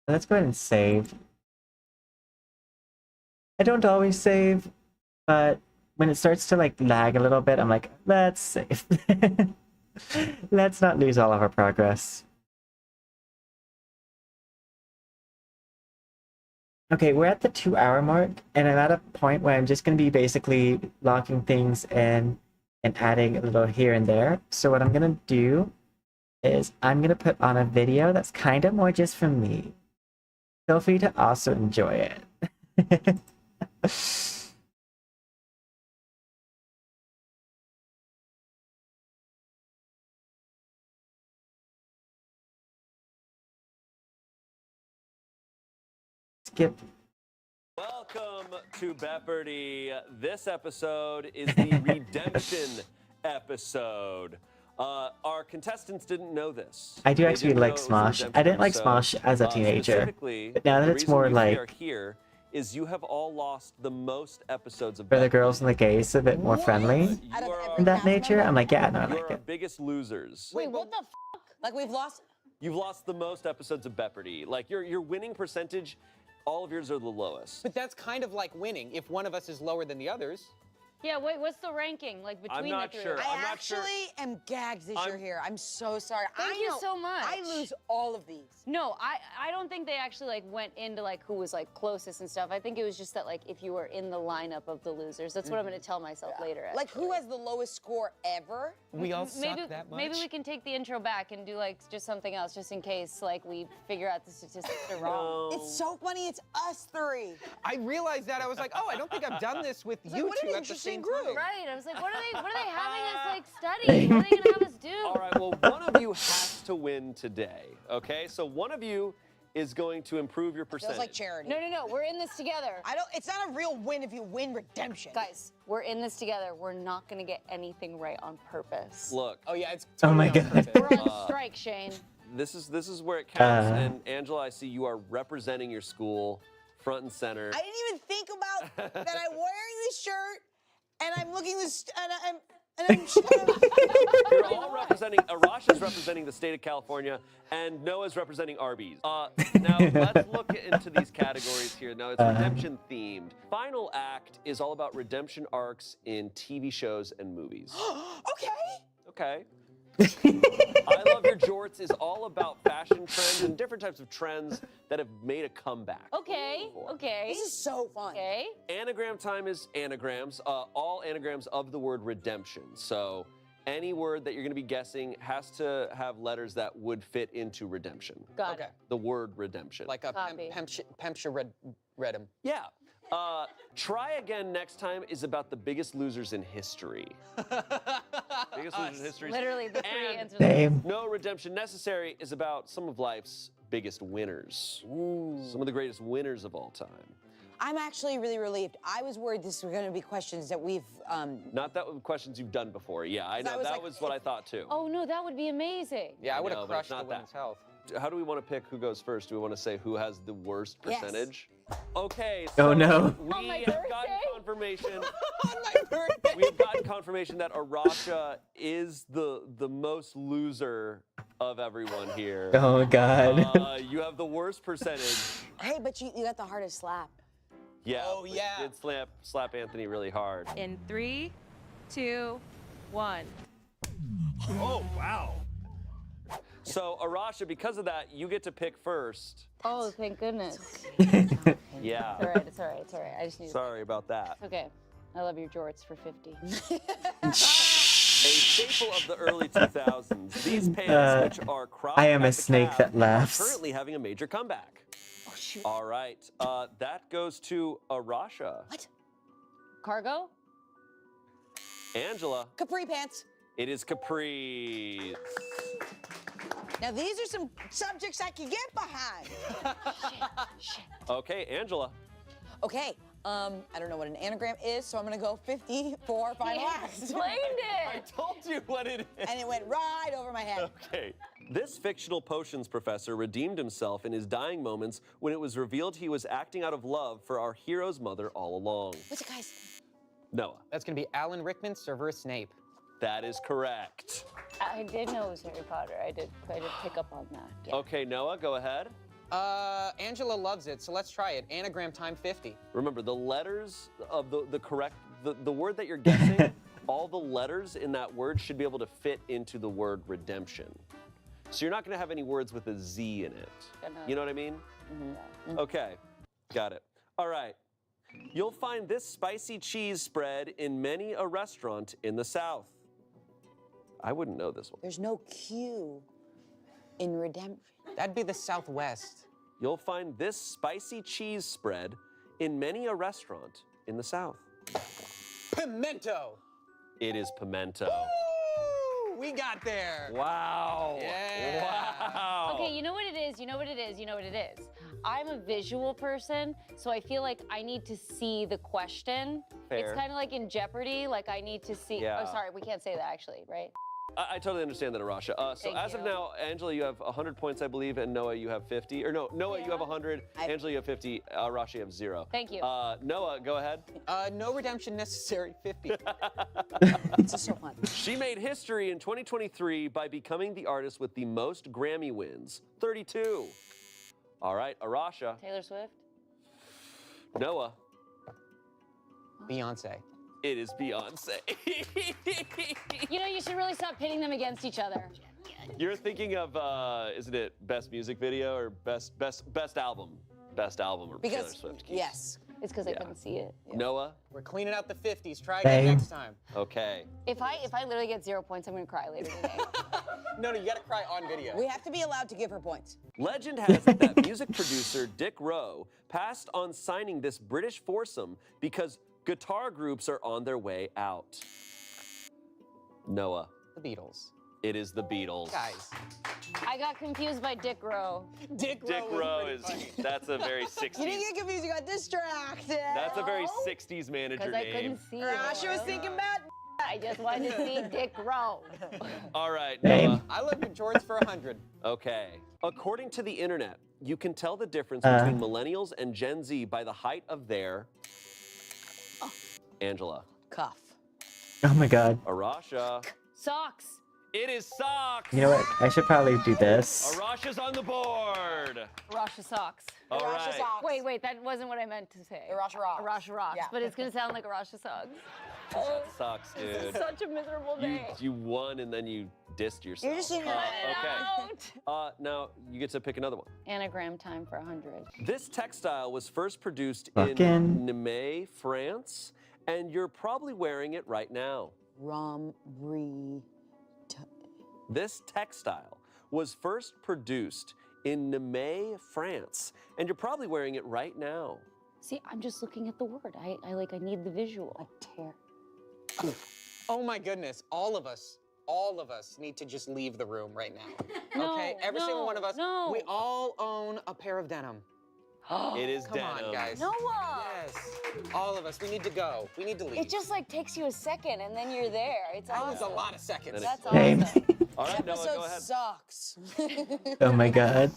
[SPEAKER 1] Let's go ahead and save. I don't always save, but when it starts to like lag a little bit, I'm like, let's save. Let's not lose all of our progress. Okay, we're at the 2-hour mark, and I'm at a point where I'm just going to be basically locking things in and adding a little here and there. So what I'm going to do is I'm going to put on a video that's kind of more just for me. Feel free to also enjoy it. Skip.
[SPEAKER 5] Welcome to Beppardy. This episode is the redemption episode. Our contestants didn't know this.
[SPEAKER 1] I do
[SPEAKER 5] They
[SPEAKER 1] actually
[SPEAKER 5] didn't
[SPEAKER 1] like
[SPEAKER 5] know it was a
[SPEAKER 1] Smosh.
[SPEAKER 5] redemption
[SPEAKER 1] I didn't like
[SPEAKER 5] episode.
[SPEAKER 1] Smosh as a teenager,
[SPEAKER 5] Specifically,
[SPEAKER 1] but now that
[SPEAKER 5] the
[SPEAKER 1] it's
[SPEAKER 5] reason
[SPEAKER 1] more
[SPEAKER 5] we
[SPEAKER 1] like
[SPEAKER 5] are here is you have all lost the most episodes of
[SPEAKER 1] for the
[SPEAKER 5] Beppardy.
[SPEAKER 1] girls and the gays, a bit more friendly
[SPEAKER 5] You
[SPEAKER 6] Out of
[SPEAKER 5] are,
[SPEAKER 6] every
[SPEAKER 1] in that
[SPEAKER 6] cast
[SPEAKER 1] nature.
[SPEAKER 6] member?
[SPEAKER 1] I'm like, yeah, no, I
[SPEAKER 5] you
[SPEAKER 1] like
[SPEAKER 5] are our
[SPEAKER 1] it.
[SPEAKER 5] biggest losers.
[SPEAKER 6] Wait, what the fuck? Like we've lost.
[SPEAKER 5] You've lost the most episodes of Beppardy. Like your winning percentage, all of yours are the lowest.
[SPEAKER 7] But that's kind of like winning if one of us is lower than the others.
[SPEAKER 8] Yeah, wait, what's the ranking like between
[SPEAKER 5] not
[SPEAKER 8] the three?
[SPEAKER 5] sure.
[SPEAKER 6] I
[SPEAKER 5] I'm not sure.
[SPEAKER 6] actually am gagged that you're here. I'm so sorry.
[SPEAKER 8] Thank
[SPEAKER 6] I
[SPEAKER 8] you
[SPEAKER 6] know
[SPEAKER 8] so much.
[SPEAKER 6] I lose all of these.
[SPEAKER 8] No, I don't think they actually like went into like who was like closest and stuff. I think it was just that like if you were in the lineup of the losers, that's what I'm gonna tell myself later.
[SPEAKER 6] Like who has the lowest score ever?
[SPEAKER 7] We all suck
[SPEAKER 8] maybe
[SPEAKER 7] that much.
[SPEAKER 8] maybe we can take the intro back and do like just something else, just in case like we figure out the statistics are wrong.
[SPEAKER 5] No.
[SPEAKER 6] It's so funny. It's us three.
[SPEAKER 7] I realized that. I was like, oh, I don't think I've done this with
[SPEAKER 6] like,
[SPEAKER 7] you
[SPEAKER 6] what an
[SPEAKER 7] two at the
[SPEAKER 6] interesting
[SPEAKER 7] same
[SPEAKER 6] group.
[SPEAKER 7] time.
[SPEAKER 8] Right? I was like, what are they having us like study? What are they gonna have us do?
[SPEAKER 5] All right, well, one of you has to win today, okay? So one of you is going to improve your percentage.
[SPEAKER 6] Feels like charity.
[SPEAKER 8] No, we're in this together.
[SPEAKER 6] I don't. It's not a real win if you win redemption.
[SPEAKER 8] Guys, we're in this together. We're not gonna get anything right on purpose.
[SPEAKER 5] Look,
[SPEAKER 7] Oh yeah, it's
[SPEAKER 1] Oh my
[SPEAKER 7] totally on
[SPEAKER 1] God.
[SPEAKER 7] purpose.
[SPEAKER 8] We're on strike, Shane.
[SPEAKER 5] this is where it counts. And Angela, I see you are representing your school front and center.
[SPEAKER 6] I didn't even think about that. I'm wearing this shirt, and I'm looking this, and I'm.
[SPEAKER 5] You're all representing, Arash is representing the state of California, and Noah's representing Arby's. Now, let's look into these categories here. Now, it's redemption themed. Final act is all about redemption arcs in TV shows and movies.
[SPEAKER 6] Okay.
[SPEAKER 5] Okay. I Love Your Jorts is all about fashion trends and different types of trends that have made a comeback.
[SPEAKER 8] Okay,
[SPEAKER 5] before.
[SPEAKER 8] okay.
[SPEAKER 6] This is so fun.
[SPEAKER 8] Okay.
[SPEAKER 5] Anagram time is anagrams, all anagrams of the word redemption. So any word that you're going to be guessing has to have letters that would fit into redemption.
[SPEAKER 8] Got
[SPEAKER 7] Okay.
[SPEAKER 8] it.
[SPEAKER 5] The word redemption.
[SPEAKER 7] Like a
[SPEAKER 8] Copy.
[SPEAKER 7] Pempshire read him.
[SPEAKER 5] Yeah. Try again next time is about the biggest losers in history. Biggest losers in history.
[SPEAKER 8] Literally, the three
[SPEAKER 5] And
[SPEAKER 8] answers.
[SPEAKER 1] Same.
[SPEAKER 5] No redemption necessary is about some of life's biggest winners. Some of the greatest winners of all time.
[SPEAKER 6] I'm actually really relieved. I was worried this was going to be questions that we've.
[SPEAKER 5] Not that questions you've done before. Yeah, I know.
[SPEAKER 6] was
[SPEAKER 5] That
[SPEAKER 6] like,
[SPEAKER 5] was what I thought too.
[SPEAKER 8] Oh no, that would be amazing.
[SPEAKER 7] Yeah, I would
[SPEAKER 5] know,
[SPEAKER 7] have
[SPEAKER 5] but it's
[SPEAKER 7] crushed the
[SPEAKER 5] not that.
[SPEAKER 7] women's health.
[SPEAKER 5] How do we want to pick who goes first? Do we want to say who has the worst
[SPEAKER 6] Yes.
[SPEAKER 5] percentage? Okay.
[SPEAKER 1] Oh,
[SPEAKER 5] So
[SPEAKER 1] no.
[SPEAKER 5] We
[SPEAKER 8] On my
[SPEAKER 5] have gotten
[SPEAKER 8] birthday?
[SPEAKER 5] confirmation.
[SPEAKER 7] On my birthday.
[SPEAKER 5] We've gotten confirmation that Arasha is the most loser of everyone here.
[SPEAKER 1] Oh God.
[SPEAKER 5] You have the worst percentage.
[SPEAKER 6] Hey, but you got the hardest slap.
[SPEAKER 5] Yeah.
[SPEAKER 7] Oh,
[SPEAKER 5] but you
[SPEAKER 7] yeah.
[SPEAKER 5] did slap Anthony really hard.
[SPEAKER 9] In 3, 2, 1.
[SPEAKER 4] Oh, wow.
[SPEAKER 5] So Arasha, because of that, you get to pick first.
[SPEAKER 8] Oh, thank goodness.
[SPEAKER 5] Yeah.
[SPEAKER 8] It's all right. It's all right. It's all right. I just need.
[SPEAKER 5] Sorry about that.
[SPEAKER 8] Okay. I love your jorts for 50.
[SPEAKER 5] A staple of the early 2000s. These pants, which are cropped
[SPEAKER 1] I am a
[SPEAKER 5] at the
[SPEAKER 1] snake
[SPEAKER 5] calf,
[SPEAKER 1] that laughs.
[SPEAKER 5] are currently having a major comeback.
[SPEAKER 8] Oh shoot.
[SPEAKER 5] All right. That goes to Arasha.
[SPEAKER 6] What?
[SPEAKER 8] Cargo?
[SPEAKER 5] Angela,
[SPEAKER 6] Capri pants.
[SPEAKER 5] it is capris.
[SPEAKER 6] Now these are some subjects I can get behind.
[SPEAKER 5] Okay, Angela.
[SPEAKER 6] Okay. I don't know what an anagram is, so I'm gonna go 50 for final act.
[SPEAKER 8] Explained
[SPEAKER 5] I
[SPEAKER 8] it.
[SPEAKER 5] told you what it is.
[SPEAKER 6] And it went right over my head.
[SPEAKER 5] Okay. This fictional potions professor redeemed himself in his dying moments when it was revealed he was acting out of love for our hero's mother all along.
[SPEAKER 6] What's it, guys?
[SPEAKER 5] Noah.
[SPEAKER 7] That's gonna be Alan Rickman, Severus Snape.
[SPEAKER 5] That is correct.
[SPEAKER 8] I did know it was Harry Potter. I did pick up on that. Yeah.
[SPEAKER 5] Okay, Noah, go ahead.
[SPEAKER 7] Angela loves it, so let's try it. Anagram time 50.
[SPEAKER 5] Remember, the letters of the word that you're guessing, all the letters in that word should be able to fit into the word redemption. So you're not going to have any words with a Z in it. You know what I mean?
[SPEAKER 6] Mm-hmm.
[SPEAKER 5] Okay, got it. All right. You'll find this spicy cheese spread in many a restaurant in the South. I wouldn't know this one.
[SPEAKER 6] There's no Q in redemption.
[SPEAKER 7] That'd be the Southwest.
[SPEAKER 5] You'll find this spicy cheese spread in many a restaurant in the South.
[SPEAKER 7] Pimento.
[SPEAKER 5] It is pimento.
[SPEAKER 7] Woo! We got there.
[SPEAKER 5] Wow.
[SPEAKER 7] Yeah.
[SPEAKER 5] Wow.
[SPEAKER 8] Okay, you know what it is? You know what it is? You know what it is? I'm a visual person, so I feel like I need to see the question.
[SPEAKER 5] Fair.
[SPEAKER 8] It's kind of like in Jeopardy, like I need to see.
[SPEAKER 5] Yeah.
[SPEAKER 8] Oh, sorry, we can't say that actually, right?
[SPEAKER 5] I totally understand that, Arasha. So
[SPEAKER 8] Thank
[SPEAKER 5] as of
[SPEAKER 8] you.
[SPEAKER 5] now, Angela, you have 100 points, I believe, and Noah, you have 50. Or no, Noah, you have 100. Angela, you have 50. Arasha, you have 0.
[SPEAKER 8] Thank you.
[SPEAKER 5] Noah, go ahead.
[SPEAKER 7] No redemption necessary, 50.
[SPEAKER 6] It's just so fun.
[SPEAKER 5] She made history in 2023 by becoming the artist with the most Grammy wins, 32. All right, Arasha.
[SPEAKER 8] Taylor Swift?
[SPEAKER 5] Noah.
[SPEAKER 7] Beyonce.
[SPEAKER 5] It is Beyonce.
[SPEAKER 8] You know, you should really stop pitting them against each other.
[SPEAKER 5] You're thinking of, isn't it best music video or best album? Best album or Taylor
[SPEAKER 6] Because,
[SPEAKER 5] Swift?
[SPEAKER 6] yes.
[SPEAKER 8] It's because I couldn't see it.
[SPEAKER 5] Noah?
[SPEAKER 7] We're cleaning out the 50s. Try again
[SPEAKER 1] Same.
[SPEAKER 7] next time.
[SPEAKER 5] Okay.
[SPEAKER 8] If I literally get 0 points, I'm gonna cry later today.
[SPEAKER 7] No, you gotta cry on video.
[SPEAKER 6] We have to be allowed to give her points.
[SPEAKER 5] Legend has it that music producer Dick Rowe passed on signing this British foursome because guitar groups are on their way out. Noah.
[SPEAKER 7] The Beatles.
[SPEAKER 5] It is the Beatles.
[SPEAKER 7] Guys.
[SPEAKER 8] I got confused by Dick Rowe.
[SPEAKER 7] Dick
[SPEAKER 5] Rowe is, that's a very 60s.
[SPEAKER 6] You didn't get confused, you got distracted.
[SPEAKER 5] That's a very 60s manager
[SPEAKER 8] Because I
[SPEAKER 5] name.
[SPEAKER 8] couldn't see it.
[SPEAKER 6] Rasha was thinking about.
[SPEAKER 8] I just wanted to see Dick Rowe.
[SPEAKER 5] All right,
[SPEAKER 1] Same.
[SPEAKER 5] Noah.
[SPEAKER 7] I look at George for 100.
[SPEAKER 5] Okay. According to the internet, you can tell the difference
[SPEAKER 1] Uh.
[SPEAKER 5] between millennials and Gen Z by the height of their... Angela.
[SPEAKER 6] Cuff.
[SPEAKER 1] Oh my god.
[SPEAKER 5] Arasha.
[SPEAKER 8] Socks.
[SPEAKER 5] It is socks.
[SPEAKER 1] You know what? I should probably do this.
[SPEAKER 5] Arasha's on the board.
[SPEAKER 8] Rasha socks.
[SPEAKER 5] All
[SPEAKER 6] Rasha
[SPEAKER 5] right.
[SPEAKER 6] socks.
[SPEAKER 8] Wait, that wasn't what I meant to say.
[SPEAKER 6] Rasha rocks.
[SPEAKER 8] Rasha rocks,
[SPEAKER 6] Yeah.
[SPEAKER 8] but it's gonna sound like Rasha socks.
[SPEAKER 5] That sucks,
[SPEAKER 8] This is
[SPEAKER 5] dude.
[SPEAKER 8] such a miserable day.
[SPEAKER 5] You won and then you dissed yourself.
[SPEAKER 6] You're just saying
[SPEAKER 5] okay. Now you get to pick another one.
[SPEAKER 8] Anagram time for 100.
[SPEAKER 5] This textile was first produced
[SPEAKER 1] Fucking-
[SPEAKER 5] in Lmao, France, and you're probably wearing it right now. This textile was first produced in Lmao, France, and you're probably wearing it right now.
[SPEAKER 8] See, I'm just looking at the word. I need the visual. A tear.
[SPEAKER 7] Oh my goodness, all of us need to just leave the room right now.
[SPEAKER 8] No,
[SPEAKER 7] Okay, every
[SPEAKER 8] no,
[SPEAKER 7] single one of us,
[SPEAKER 8] no.
[SPEAKER 7] we all own a pair of denim.
[SPEAKER 5] It is
[SPEAKER 7] Come
[SPEAKER 5] denim.
[SPEAKER 7] on, guys.
[SPEAKER 8] Noah!
[SPEAKER 7] Yes, all of us, we need to go. We need to leave.
[SPEAKER 8] It just like takes you a second and then you're there. It's
[SPEAKER 7] that was a
[SPEAKER 8] awesome.
[SPEAKER 7] lot of seconds.
[SPEAKER 8] That's
[SPEAKER 1] Same.
[SPEAKER 8] awesome.
[SPEAKER 5] All right, Noah,
[SPEAKER 6] Episode
[SPEAKER 5] go ahead.
[SPEAKER 6] sucks.
[SPEAKER 1] Oh my god.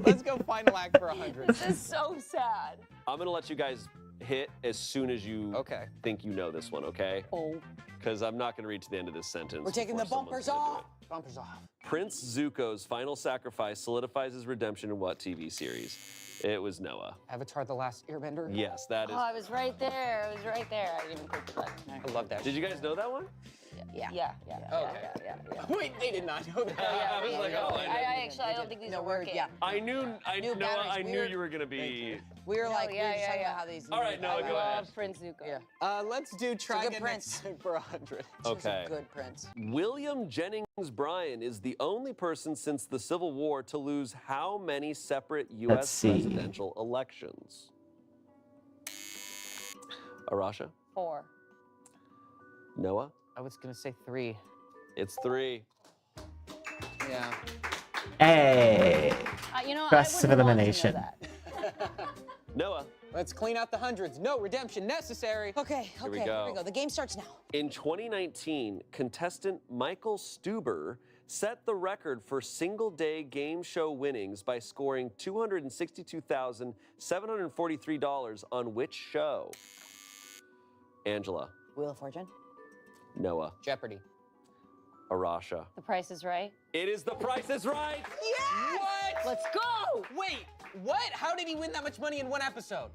[SPEAKER 7] Let's go final act for 100.
[SPEAKER 8] This is so sad.
[SPEAKER 5] I'm gonna let you guys hit as soon as you
[SPEAKER 7] Okay.
[SPEAKER 5] think you know this one, okay?
[SPEAKER 8] Oh.
[SPEAKER 5] Because I'm not gonna read to the end of this sentence.
[SPEAKER 6] We're taking the
[SPEAKER 5] before someone's
[SPEAKER 6] bumpers
[SPEAKER 5] gonna do
[SPEAKER 6] off.
[SPEAKER 5] it.
[SPEAKER 7] Bumpers off.
[SPEAKER 5] Prince Zuko's final sacrifice solidifies his redemption in what TV series? It was Noah.
[SPEAKER 7] Avatar: The Last Airbender.
[SPEAKER 5] Yes, that is.
[SPEAKER 8] Oh, I was right there. I was right there. I didn't even click the button.
[SPEAKER 7] I love that.
[SPEAKER 5] Did you guys know that one?
[SPEAKER 8] Yeah.
[SPEAKER 7] Okay.
[SPEAKER 8] Yeah.
[SPEAKER 7] Wait, they did not know that.
[SPEAKER 5] I was like, oh,
[SPEAKER 8] I don't think these are working.
[SPEAKER 6] Yeah.
[SPEAKER 5] I knew,
[SPEAKER 6] New
[SPEAKER 5] Noah,
[SPEAKER 6] batteries,
[SPEAKER 5] I knew
[SPEAKER 6] weird.
[SPEAKER 5] you were gonna be.
[SPEAKER 6] We were like, we were
[SPEAKER 8] yeah,
[SPEAKER 6] just talking
[SPEAKER 8] yeah.
[SPEAKER 6] about how these.
[SPEAKER 5] All right, Noah,
[SPEAKER 8] I
[SPEAKER 5] go ahead.
[SPEAKER 8] love Prince Zuko.
[SPEAKER 6] Yeah.
[SPEAKER 7] Let's do try
[SPEAKER 6] good
[SPEAKER 7] again
[SPEAKER 6] prince.
[SPEAKER 7] next time for 100.
[SPEAKER 5] Okay.
[SPEAKER 6] Good prince.
[SPEAKER 5] William Jennings Bryan is the only person since the Civil War to lose how many separate
[SPEAKER 1] Let's
[SPEAKER 5] U.S.
[SPEAKER 1] see.
[SPEAKER 5] presidential elections? Arasha?
[SPEAKER 8] 4.
[SPEAKER 5] Noah?
[SPEAKER 7] I was gonna say 3.
[SPEAKER 5] It's 3.
[SPEAKER 7] Yeah.
[SPEAKER 1] Hey.
[SPEAKER 8] You know,
[SPEAKER 1] Process of
[SPEAKER 8] I wouldn't want to
[SPEAKER 1] elimination.
[SPEAKER 8] know that.
[SPEAKER 5] Noah?
[SPEAKER 7] Let's clean out the hundreds. No redemption necessary.
[SPEAKER 6] Okay,
[SPEAKER 5] Here we
[SPEAKER 6] here
[SPEAKER 5] go.
[SPEAKER 6] we go. The game starts now.
[SPEAKER 5] In 2019, contestant Michael Stuber set the record for single-day game show winnings by scoring $262,743 on which show? Angela.
[SPEAKER 6] Wheel of Fortune.
[SPEAKER 5] Noah.
[SPEAKER 7] Jeopardy.
[SPEAKER 5] Arasha.
[SPEAKER 8] The Price is Right.
[SPEAKER 5] It is The Price is Right!
[SPEAKER 7] What?
[SPEAKER 8] Let's go!
[SPEAKER 7] Wait, What? How did he win that much money in one episode?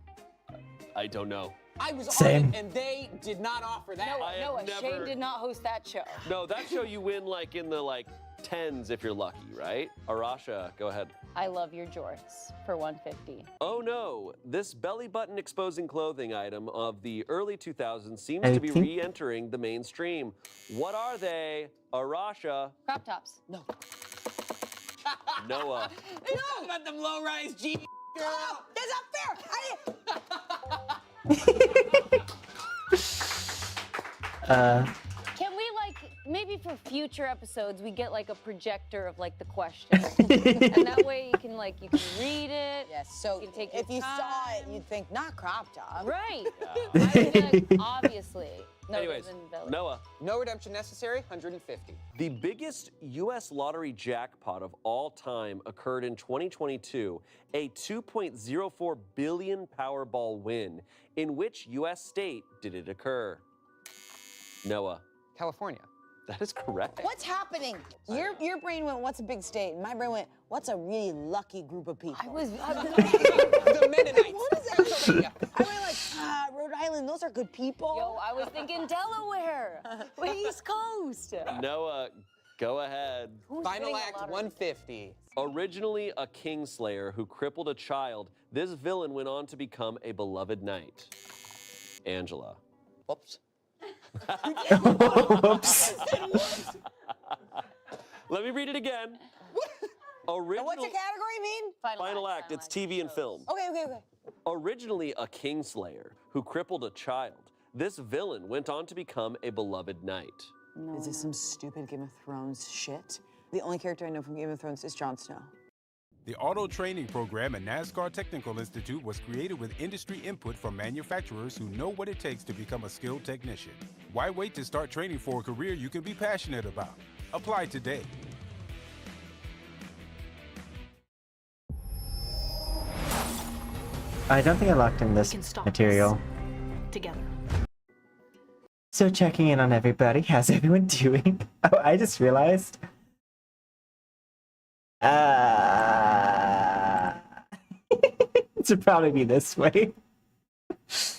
[SPEAKER 5] I don't know.
[SPEAKER 7] I was
[SPEAKER 1] Same.
[SPEAKER 7] on it, and they did not offer that.
[SPEAKER 8] Noah, Shane did not host that show.
[SPEAKER 5] No, that show you win like in the tens if you're lucky, right? Arasha, go ahead.
[SPEAKER 8] I love your jorts for 150.
[SPEAKER 5] Oh no, this belly button exposing clothing item of the early 2000s seems
[SPEAKER 1] I
[SPEAKER 5] to be
[SPEAKER 1] think-
[SPEAKER 5] re-entering the mainstream. What are they? Arasha,
[SPEAKER 8] Crop tops.
[SPEAKER 6] No.
[SPEAKER 5] Noah.
[SPEAKER 7] They talk about them low-rise jeans.
[SPEAKER 6] Oh, that's not fair.
[SPEAKER 8] Can we maybe for future episodes we get like a projector of like the question, and that way you can read it.
[SPEAKER 6] Yes. So
[SPEAKER 8] You can take your
[SPEAKER 6] if you saw it,
[SPEAKER 8] time.
[SPEAKER 6] you'd think not crop top.
[SPEAKER 8] Right. I mean, obviously. No,
[SPEAKER 5] Anyways,
[SPEAKER 8] those in Belly.
[SPEAKER 5] Noah.
[SPEAKER 7] No redemption necessary, 150.
[SPEAKER 5] The biggest U.S. lottery jackpot of all time occurred in 2022, a $2.04 billion Powerball win. In which U.S. state did it occur? Noah.
[SPEAKER 7] California.
[SPEAKER 5] That is correct.
[SPEAKER 6] What's happening? Your brain went, what's a big state? And my brain went, what's a really lucky group of people?
[SPEAKER 8] I was
[SPEAKER 7] The Mennonites.
[SPEAKER 6] What is that? I went like, Rhode Island, those are good people.
[SPEAKER 8] Yo, I was thinking Delaware, East Coast.
[SPEAKER 5] Noah, go ahead.
[SPEAKER 8] Who's
[SPEAKER 7] Final
[SPEAKER 8] winning a
[SPEAKER 7] act,
[SPEAKER 8] lottery?
[SPEAKER 7] 150.
[SPEAKER 5] Originally a kingslayer who crippled a child, this villain went on to become a beloved knight. Angela.
[SPEAKER 7] Whoops.
[SPEAKER 1] Oops.
[SPEAKER 5] Let me read it again.
[SPEAKER 6] And what's your category mean?
[SPEAKER 5] Final act, it's TV and film.
[SPEAKER 6] Okay.
[SPEAKER 5] Originally a kingslayer who crippled a child, this villain went on to become a beloved knight.
[SPEAKER 6] Is this some stupid Game of Thrones shit? The only character I know from Game of Thrones is Jon Snow.
[SPEAKER 10] The auto training program at NASCAR Technical Institute was created with industry input from manufacturers who know what it takes to become a skilled technician. Why wait to start training for a career you can be passionate about? Apply today.
[SPEAKER 1] I don't think I locked in this material.
[SPEAKER 9] Together.
[SPEAKER 1] So checking in on everybody. How's everyone doing? Oh, I just realized. It should probably be this way.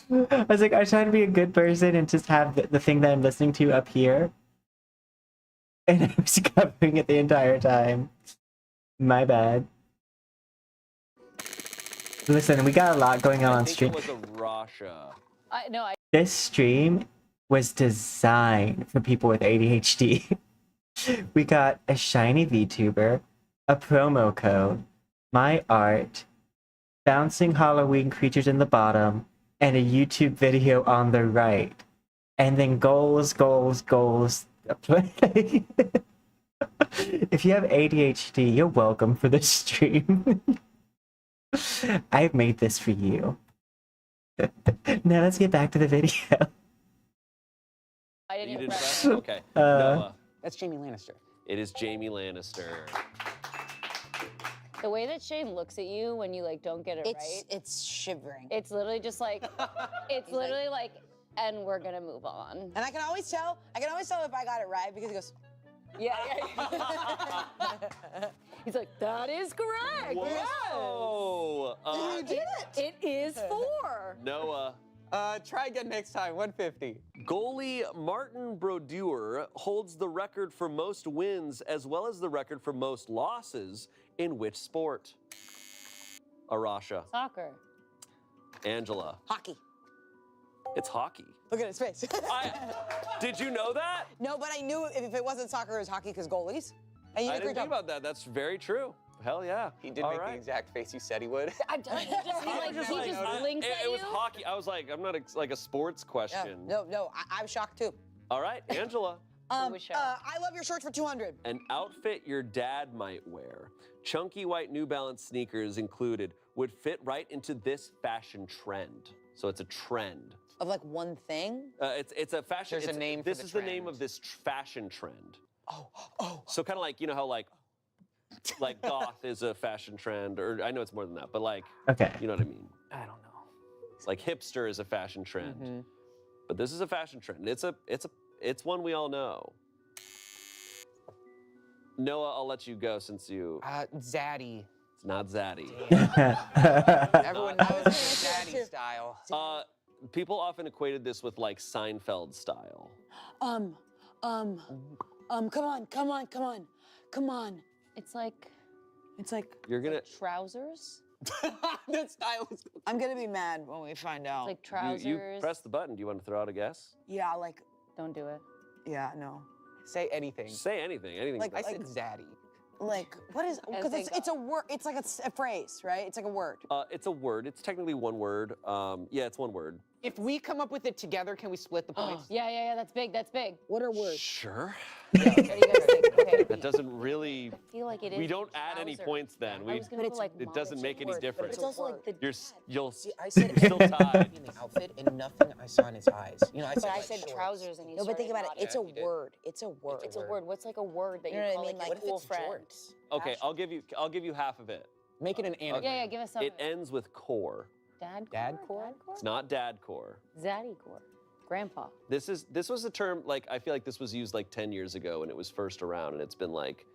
[SPEAKER 1] I was like, I was trying to be a good person and just have the thing that I'm listening to up here. And I was covering it the entire time. My bad. Listen, we got a lot going on stream.
[SPEAKER 5] I think it was Arasha.
[SPEAKER 1] This stream was designed for people with ADHD. We got a shiny VTuber, a promo code, my art, bouncing Halloween creatures in the bottom, and a YouTube video on the right. And then goals. If you have ADHD, you're welcome for this stream. I've made this for you. Now let's get back to the video.
[SPEAKER 8] I didn't
[SPEAKER 5] You
[SPEAKER 8] even
[SPEAKER 5] didn't
[SPEAKER 8] press.
[SPEAKER 5] press? Okay. Noah.
[SPEAKER 7] That's Jamie Lannister.
[SPEAKER 5] It is Jamie Lannister.
[SPEAKER 8] The way that Shane looks at you when you like don't get it right,
[SPEAKER 6] It's shivering.
[SPEAKER 8] it's literally just like, it's literally like, and we're gonna move on.
[SPEAKER 6] And I can always tell if I got it right because he goes,
[SPEAKER 8] Yeah. He's like, that is correct.
[SPEAKER 5] Whoa!
[SPEAKER 6] you did it.
[SPEAKER 8] It is 4.
[SPEAKER 5] Noah.
[SPEAKER 7] Try again next time, 150.
[SPEAKER 5] Goalie Martin Brodeur holds the record for most wins as well as the record for most losses in which sport? Arasha.
[SPEAKER 8] Soccer.
[SPEAKER 5] Angela.
[SPEAKER 6] Hockey.
[SPEAKER 5] It's hockey.
[SPEAKER 6] Look at his face.
[SPEAKER 5] Did you know that?
[SPEAKER 6] No, but I knew if it wasn't soccer, it was hockey because goalies. And you
[SPEAKER 5] I
[SPEAKER 6] did a
[SPEAKER 5] didn't
[SPEAKER 6] great
[SPEAKER 5] think
[SPEAKER 6] job.
[SPEAKER 5] about that. That's very true. Hell yeah.
[SPEAKER 7] He did
[SPEAKER 5] All
[SPEAKER 7] make
[SPEAKER 5] right.
[SPEAKER 7] the exact face you said he would.
[SPEAKER 8] I'm telling you, he just blinks at
[SPEAKER 5] It was
[SPEAKER 8] you.
[SPEAKER 5] hockey. I was like, I'm not like a sports
[SPEAKER 6] Yeah.
[SPEAKER 5] question.
[SPEAKER 6] No, I'm shocked too.
[SPEAKER 5] All right, Angela.
[SPEAKER 6] I love your shirts for 200.
[SPEAKER 5] An outfit your dad might wear. Chunky white New Balance sneakers included would fit right into this fashion trend. So it's a trend.
[SPEAKER 6] Of like one thing?
[SPEAKER 5] It's a fashion.
[SPEAKER 7] There's a name for
[SPEAKER 5] This
[SPEAKER 7] the
[SPEAKER 5] is the name
[SPEAKER 7] trend.
[SPEAKER 5] of this fashion trend.
[SPEAKER 6] Oh.
[SPEAKER 5] So kind of like, you know how like goth is a fashion trend, or I know it's more than that, but like,
[SPEAKER 1] Okay.
[SPEAKER 5] you know what I mean?
[SPEAKER 7] I don't know.
[SPEAKER 5] Like hipster is a fashion trend,
[SPEAKER 7] Mm-hmm.
[SPEAKER 5] but this is a fashion trend. It's one we all know. Noah, I'll let you go since you.
[SPEAKER 7] Zaddy.
[SPEAKER 5] It's Not Zaddy.
[SPEAKER 7] Everyone knows it's daddy style.
[SPEAKER 5] People often equated this with like Seinfeld style.
[SPEAKER 6] Come on.
[SPEAKER 8] It's like
[SPEAKER 5] You're gonna.
[SPEAKER 8] trousers.
[SPEAKER 7] That style is.
[SPEAKER 6] I'm gonna be mad when we find out.
[SPEAKER 8] It's like trousers.
[SPEAKER 5] You press the button. Do you want to throw out a guess?
[SPEAKER 6] Yeah, like,
[SPEAKER 8] Don't do it.
[SPEAKER 6] yeah, no.
[SPEAKER 7] Say anything.
[SPEAKER 5] Say anything. Anything.
[SPEAKER 6] Like-
[SPEAKER 7] I said zaddy.
[SPEAKER 6] Like, what is, because it's a word, it's like a phrase, right? It's like a word.
[SPEAKER 5] It's a word. It's technically one word. Yeah, it's one word.
[SPEAKER 7] If we come up with it together, can we split the points?
[SPEAKER 8] Yeah. That's big. That's big.
[SPEAKER 6] What are words?
[SPEAKER 5] Sure.
[SPEAKER 8] What do you guys think? Okay.
[SPEAKER 5] That doesn't really.
[SPEAKER 8] I feel like it is.
[SPEAKER 5] We don't add any
[SPEAKER 8] trousers.
[SPEAKER 5] points then.
[SPEAKER 8] I was gonna
[SPEAKER 6] But
[SPEAKER 8] go like
[SPEAKER 5] It doesn't make any difference.
[SPEAKER 6] It's also like the.
[SPEAKER 5] You'll.
[SPEAKER 7] See, I said
[SPEAKER 5] You're still tied.
[SPEAKER 7] in the outfit and nothing I saw in his eyes. You know, I said,
[SPEAKER 8] But I
[SPEAKER 7] like,
[SPEAKER 8] said
[SPEAKER 7] shorts.
[SPEAKER 8] trousers and he
[SPEAKER 6] No, but think
[SPEAKER 8] started
[SPEAKER 6] about it. It's a
[SPEAKER 8] nodding.
[SPEAKER 7] you did.
[SPEAKER 6] word. It's a word.
[SPEAKER 8] It's a word. What's like a word that
[SPEAKER 6] You
[SPEAKER 8] you
[SPEAKER 6] know what I
[SPEAKER 8] call
[SPEAKER 6] mean?
[SPEAKER 8] like
[SPEAKER 6] Like,
[SPEAKER 8] a cool
[SPEAKER 7] it's
[SPEAKER 8] friend?
[SPEAKER 7] jorts?
[SPEAKER 5] Okay, I'll give you half of it.
[SPEAKER 7] Make it an anagram.
[SPEAKER 8] Yeah. Give us some.
[SPEAKER 5] It ends with core.
[SPEAKER 8] Dad
[SPEAKER 7] Dadcore?
[SPEAKER 5] It's not dad core.
[SPEAKER 8] Zaddy core. Grandpa.
[SPEAKER 5] This was a term like I feel like this was used like 10 years ago when it was first around, and it's been like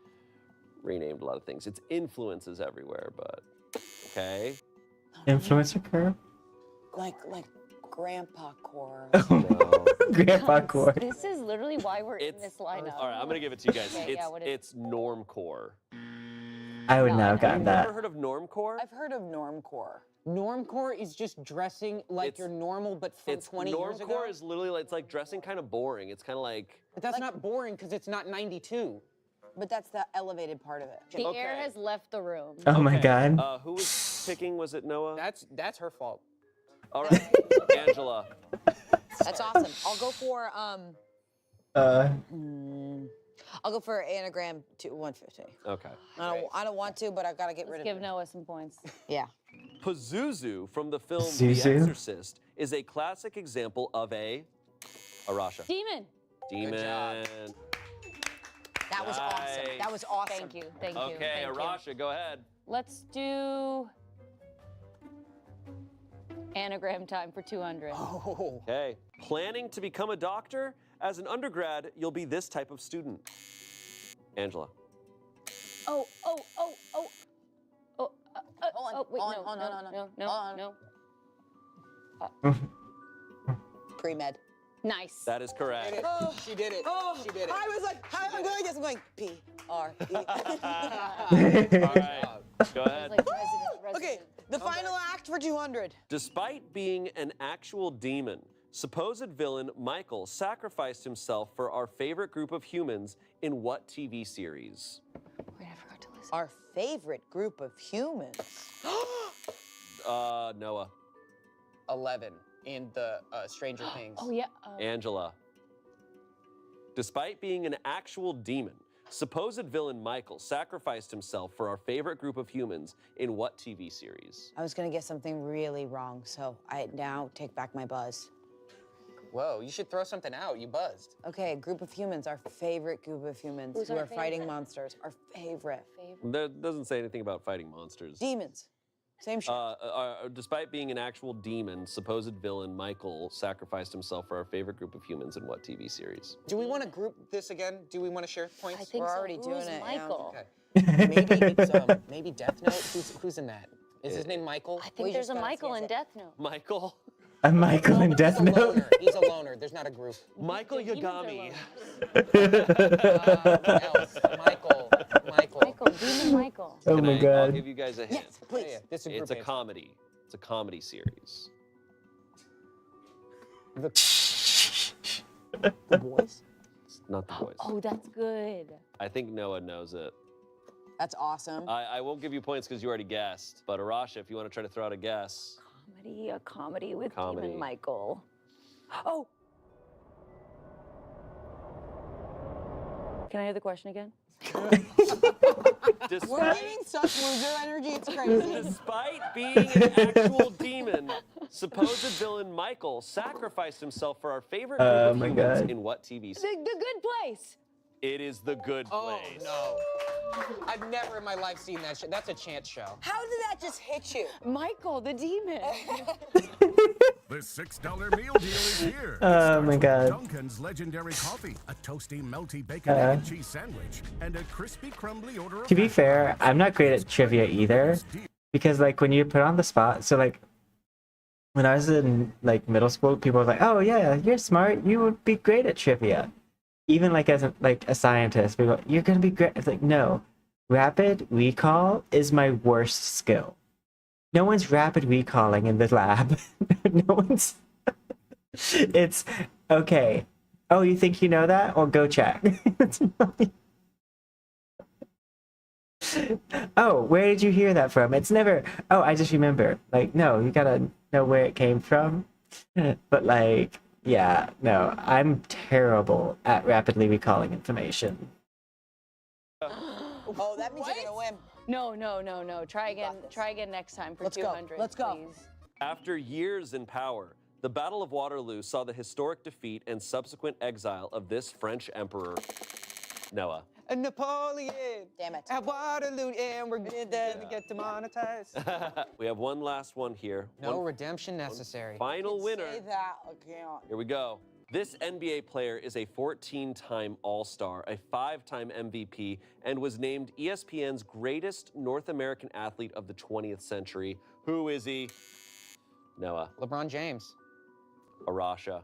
[SPEAKER 5] renamed a lot of things. It's influences everywhere, but okay.
[SPEAKER 1] Influencer curve?
[SPEAKER 6] Like grandpa core.
[SPEAKER 5] No.
[SPEAKER 1] Grandpa core.
[SPEAKER 8] This is literally why we're in this lineup.
[SPEAKER 5] All right, I'm gonna give it to you guys.
[SPEAKER 8] Okay, yeah, what is-
[SPEAKER 5] It's normcore.
[SPEAKER 1] I would not have gotten
[SPEAKER 5] You've
[SPEAKER 1] that.
[SPEAKER 5] never heard of normcore?
[SPEAKER 6] I've heard of normcore.
[SPEAKER 7] Normcore is just dressing like
[SPEAKER 5] It's-
[SPEAKER 7] you're normal, but from 20 years ago.
[SPEAKER 5] Normcore is literally like, it's like dressing kind of boring. It's kind of like
[SPEAKER 7] But that's not boring because it's not 92.
[SPEAKER 6] But that's the elevated part of it.
[SPEAKER 8] The
[SPEAKER 5] Okay.
[SPEAKER 8] air has left the room.
[SPEAKER 1] Oh my
[SPEAKER 5] Okay,
[SPEAKER 1] god.
[SPEAKER 5] who was picking? Was it Noah?
[SPEAKER 7] That's her fault.
[SPEAKER 5] All right, Angela.
[SPEAKER 6] That's awesome. I'll go for I'll go for anagram to 150.
[SPEAKER 5] Okay.
[SPEAKER 6] I don't want to, but I gotta get rid
[SPEAKER 8] Let's
[SPEAKER 6] of
[SPEAKER 8] give
[SPEAKER 6] it.
[SPEAKER 8] Noah some points.
[SPEAKER 6] Yeah.
[SPEAKER 5] Pazuzu from the film
[SPEAKER 1] Pazuzu?
[SPEAKER 5] The Exorcist is a classic example of a Rasha.
[SPEAKER 8] Demon.
[SPEAKER 5] Demon.
[SPEAKER 7] job.
[SPEAKER 6] That was awesome.
[SPEAKER 5] Nice.
[SPEAKER 6] That was awesome.
[SPEAKER 8] Thank you. Thank you.
[SPEAKER 5] Okay,
[SPEAKER 8] Thank you.
[SPEAKER 5] Rasha, go ahead.
[SPEAKER 8] Let's do anagram time for 200.
[SPEAKER 7] Oh.
[SPEAKER 5] Okay. Planning to become a doctor? As an undergrad, you'll be this type of student. Angela.
[SPEAKER 8] Oh.
[SPEAKER 6] Hold on,
[SPEAKER 8] Oh, wait,
[SPEAKER 6] hold
[SPEAKER 8] no,
[SPEAKER 6] on,
[SPEAKER 8] no,
[SPEAKER 6] hold on.
[SPEAKER 8] no.
[SPEAKER 6] Hold Pre-med.
[SPEAKER 8] Nice.
[SPEAKER 5] That is correct.
[SPEAKER 7] She did it. She did it.
[SPEAKER 6] I was like, how am I going this? I'm going P-R-E.
[SPEAKER 5] All right. Go ahead.
[SPEAKER 8] Like resident.
[SPEAKER 6] Okay, the final act for 200.
[SPEAKER 5] Despite being an actual demon, supposed villain Michael sacrificed himself for our favorite group of humans in what TV series?
[SPEAKER 8] Wait, I forgot to listen.
[SPEAKER 6] Our favorite group of humans.
[SPEAKER 5] Noah.
[SPEAKER 7] 11 in the Stranger Things.
[SPEAKER 8] Oh, yeah.
[SPEAKER 5] Angela. Despite being an actual demon, supposed villain Michael sacrificed himself for our favorite group of humans in what TV series?
[SPEAKER 6] I was gonna get something really wrong, so I now take back my buzz.
[SPEAKER 7] Whoa, you should throw something out. You buzzed.
[SPEAKER 6] Okay, group of humans, our favorite group of humans
[SPEAKER 8] Who's
[SPEAKER 6] who
[SPEAKER 8] our
[SPEAKER 6] are fighting
[SPEAKER 8] favorite?
[SPEAKER 6] monsters. Our favorite.
[SPEAKER 5] That doesn't say anything about fighting monsters.
[SPEAKER 6] Demons. Same shit.
[SPEAKER 5] Despite being an actual demon, supposed villain Michael sacrificed himself for our favorite group of humans in what TV series?
[SPEAKER 7] Do we want to group this again? Do we want to share points?
[SPEAKER 8] I think
[SPEAKER 6] We're
[SPEAKER 8] so.
[SPEAKER 6] already
[SPEAKER 8] Who's
[SPEAKER 6] doing it, yeah.
[SPEAKER 8] Michael.
[SPEAKER 7] Okay. Maybe it's maybe Death Note. Who's in that? Is his name Michael?
[SPEAKER 8] I think there's a Michael in Death Note.
[SPEAKER 5] Michael?
[SPEAKER 1] I'm Michael in
[SPEAKER 7] He's
[SPEAKER 1] Death
[SPEAKER 7] a
[SPEAKER 1] Note.
[SPEAKER 7] loner. He's a loner. There's not a group.
[SPEAKER 5] Michael
[SPEAKER 8] Demons are
[SPEAKER 5] Yagami.
[SPEAKER 7] What else? Michael.
[SPEAKER 8] Michael, Demon Michael.
[SPEAKER 1] Oh
[SPEAKER 5] Can
[SPEAKER 1] my
[SPEAKER 5] I'll
[SPEAKER 1] god.
[SPEAKER 5] give you guys a hint.
[SPEAKER 6] Yes, please.
[SPEAKER 7] Yeah, this is a
[SPEAKER 5] It's
[SPEAKER 7] group
[SPEAKER 5] a
[SPEAKER 7] answer.
[SPEAKER 5] comedy. It's a comedy series.
[SPEAKER 7] The Boys?
[SPEAKER 5] It's not The Boys.
[SPEAKER 8] Oh, that's good.
[SPEAKER 5] I think Noah knows it.
[SPEAKER 6] That's awesome.
[SPEAKER 5] I won't give you points because you already guessed. But Arasha, if you want to try to throw out a guess.
[SPEAKER 8] A comedy with
[SPEAKER 5] Comedy.
[SPEAKER 8] Demon Michael. Oh. Can I hear the question again?
[SPEAKER 6] We're getting such loser energy, it's crazy.
[SPEAKER 5] Despite being an actual demon, supposed villain Michael sacrificed himself for our favorite group
[SPEAKER 1] Oh
[SPEAKER 5] of
[SPEAKER 1] my
[SPEAKER 5] humans
[SPEAKER 1] God.
[SPEAKER 5] in what TV
[SPEAKER 8] The
[SPEAKER 5] series?
[SPEAKER 8] Good Place.
[SPEAKER 5] It is The Good Place.
[SPEAKER 7] Oh, no. I've never in my life seen that shit. That's a chance show.
[SPEAKER 6] How did that just hit you?
[SPEAKER 8] Michael, the demon.
[SPEAKER 11] This $6 meal deal is here. It
[SPEAKER 1] Oh
[SPEAKER 11] starts
[SPEAKER 1] my
[SPEAKER 11] with
[SPEAKER 1] God.
[SPEAKER 11] Dunkin's legendary coffee, a toasty, melty bacon, egg, and cheese sandwich, and a crispy, crumbly order of
[SPEAKER 1] To be
[SPEAKER 11] hash
[SPEAKER 1] fair,
[SPEAKER 11] browns.
[SPEAKER 1] I'm not great at trivia either, because like when you put on the spot, so like when I was in like middle school, people were like, "Oh yeah, you're smart. You would be great at trivia." Even like as a scientist, people, you're gonna be great. It's like, no, rapid recall is my worst skill. No one's rapid recalling in the lab. No one's. It's okay. Oh, you think you know that? Well, go check. Oh, where did you hear that from? It's never. Oh, I just remember. Like, no, you gotta know where it came from. But like, yeah, no, I'm terrible at rapidly recalling information.
[SPEAKER 6] Oh, that means you're gonna win.
[SPEAKER 8] No, no, no, no. Try again. Try again next time for
[SPEAKER 6] Let's go.
[SPEAKER 8] 200.
[SPEAKER 6] Let's go.
[SPEAKER 8] Please.
[SPEAKER 5] After years in power, the Battle of Waterloo saw the historic defeat and subsequent exile of this French emperor, Noah.
[SPEAKER 7] Napoleon.
[SPEAKER 6] Damn it.
[SPEAKER 7] At Waterloo, and we're gonna get demonetized.
[SPEAKER 5] We have one last one here.
[SPEAKER 7] No
[SPEAKER 5] One
[SPEAKER 7] redemption necessary.
[SPEAKER 5] final winner.
[SPEAKER 6] Say that again.
[SPEAKER 5] Here we go. This NBA player is a 14-time All-Star, a 5-time MVP, and was named ESPN's greatest North American athlete of the 20th century. Who is he? Noah.
[SPEAKER 7] LeBron James.
[SPEAKER 5] Arasha.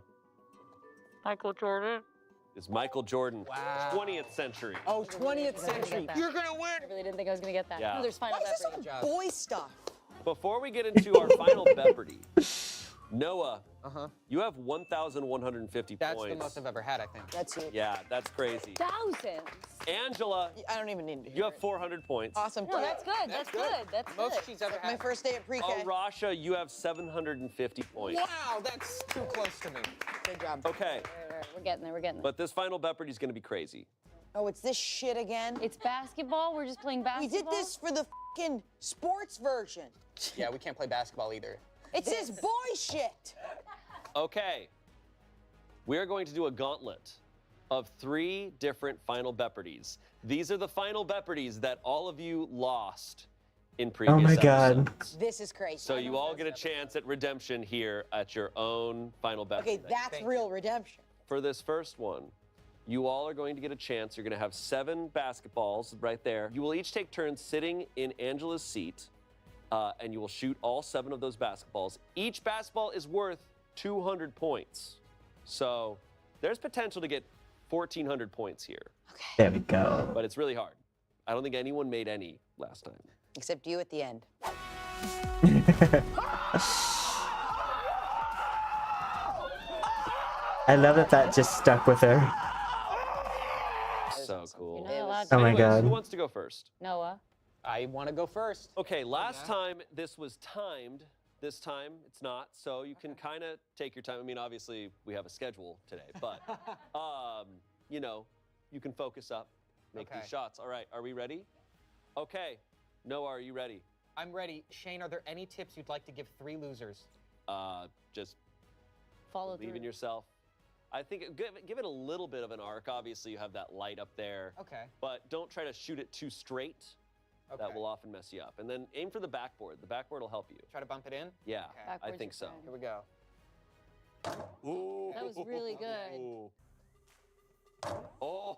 [SPEAKER 8] Michael Jordan.
[SPEAKER 5] It's Michael Jordan.
[SPEAKER 7] Wow.
[SPEAKER 5] 20th century.
[SPEAKER 7] Oh, 20th century.
[SPEAKER 8] You're gonna win. I really didn't think I was gonna get that.
[SPEAKER 5] Yeah.
[SPEAKER 8] Oh, there's final
[SPEAKER 6] Why is this
[SPEAKER 8] Jeopardy.
[SPEAKER 6] all boy stuff?
[SPEAKER 5] Before we get into our final Jeopardy, Noah, you have 1,150
[SPEAKER 7] That's
[SPEAKER 5] points.
[SPEAKER 7] the most I've ever had, I think.
[SPEAKER 6] That's it.
[SPEAKER 5] Yeah, that's crazy.
[SPEAKER 8] Thousands.
[SPEAKER 5] Angela,
[SPEAKER 6] I don't even need to hear
[SPEAKER 5] you have
[SPEAKER 6] it.
[SPEAKER 5] 400 points.
[SPEAKER 6] Awesome.
[SPEAKER 8] No, that's good. That's good. That's
[SPEAKER 7] Most
[SPEAKER 8] good.
[SPEAKER 7] she's ever
[SPEAKER 6] My
[SPEAKER 7] had.
[SPEAKER 6] first day at pre-K.
[SPEAKER 5] Arasha, you have 750 points.
[SPEAKER 7] Wow, that's too close to me.
[SPEAKER 6] Good job.
[SPEAKER 5] Okay,
[SPEAKER 8] We're getting there. We're getting there.
[SPEAKER 5] but this final Jeopardy is going to be crazy.
[SPEAKER 6] Oh, it's this shit again?
[SPEAKER 8] It's basketball. We're just playing
[SPEAKER 6] We
[SPEAKER 8] basketball.
[SPEAKER 6] did this for the fucking sports version.
[SPEAKER 7] Yeah, we can't play basketball either.
[SPEAKER 6] It's this boy shit.
[SPEAKER 5] Okay, we are going to do a gauntlet of 3 different final Jeopardies. These are the final Jeopardies that all of you lost in previous
[SPEAKER 1] my God.
[SPEAKER 5] episodes.
[SPEAKER 6] This is crazy.
[SPEAKER 5] So you all get a chance at redemption here at your own final Jeopardy.
[SPEAKER 6] Okay, that's real redemption.
[SPEAKER 5] For this first one, you all are going to get a chance. You're going to have 7 basketballs right there. You will each take turns sitting in Angela's seat, and you will shoot all 7 of those basketballs. Each basketball is worth 200 points. So there's potential to get 1,400 points here,
[SPEAKER 1] There we go.
[SPEAKER 5] but it's really hard. I don't think anyone made any last time.
[SPEAKER 6] Except you at the end.
[SPEAKER 1] I love that just stuck with her.
[SPEAKER 5] So cool.
[SPEAKER 8] You're not allowed
[SPEAKER 1] Oh
[SPEAKER 8] to.
[SPEAKER 1] my
[SPEAKER 5] Anyways,
[SPEAKER 1] God.
[SPEAKER 5] who wants to go first?
[SPEAKER 8] Noah.
[SPEAKER 7] I want to go first.
[SPEAKER 5] Okay, last time this was timed. This time it's not, so you can kind of take your time. I mean, obviously we have a schedule today, but you know, you can focus up, make
[SPEAKER 7] Okay.
[SPEAKER 5] these shots. All right, are we ready? Okay, Noah, are you ready?
[SPEAKER 7] I'm ready. Shane, are there any tips you'd like to give 3 losers?
[SPEAKER 5] Just
[SPEAKER 8] Follow
[SPEAKER 5] believe
[SPEAKER 8] through.
[SPEAKER 5] in yourself. I think give it a little bit of an arc. Obviously, you have that light up there,
[SPEAKER 7] Okay.
[SPEAKER 5] but don't try to shoot it too straight.
[SPEAKER 7] Okay.
[SPEAKER 5] That will often mess you up. And then aim for the backboard. The backboard will help you.
[SPEAKER 7] Try to bump it in?
[SPEAKER 5] Yeah,
[SPEAKER 7] Okay.
[SPEAKER 5] I
[SPEAKER 8] Backwards
[SPEAKER 5] think
[SPEAKER 8] is
[SPEAKER 5] so.
[SPEAKER 8] fine.
[SPEAKER 7] Here we go.
[SPEAKER 5] Ooh.
[SPEAKER 8] That was really good.
[SPEAKER 5] Ooh. Oh.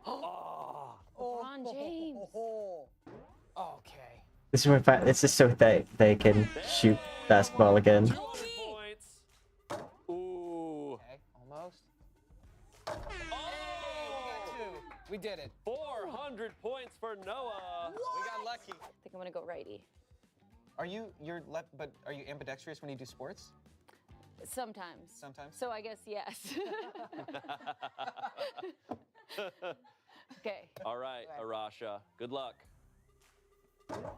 [SPEAKER 5] Oh.
[SPEAKER 8] LeBron James.
[SPEAKER 7] Okay.
[SPEAKER 1] This is it's just so that they can shoot basketball again.
[SPEAKER 5] 200 points. Ooh.
[SPEAKER 7] Okay, almost.
[SPEAKER 5] Oh.
[SPEAKER 7] We did it.
[SPEAKER 5] 400 points for Noah.
[SPEAKER 7] We got lucky.
[SPEAKER 8] I think I'm gonna go righty.
[SPEAKER 7] Are you but are you ambidextrous when you do sports?
[SPEAKER 8] Sometimes.
[SPEAKER 7] Sometimes.
[SPEAKER 8] So I guess yes. Okay.
[SPEAKER 5] All right, Arasha. Good luck.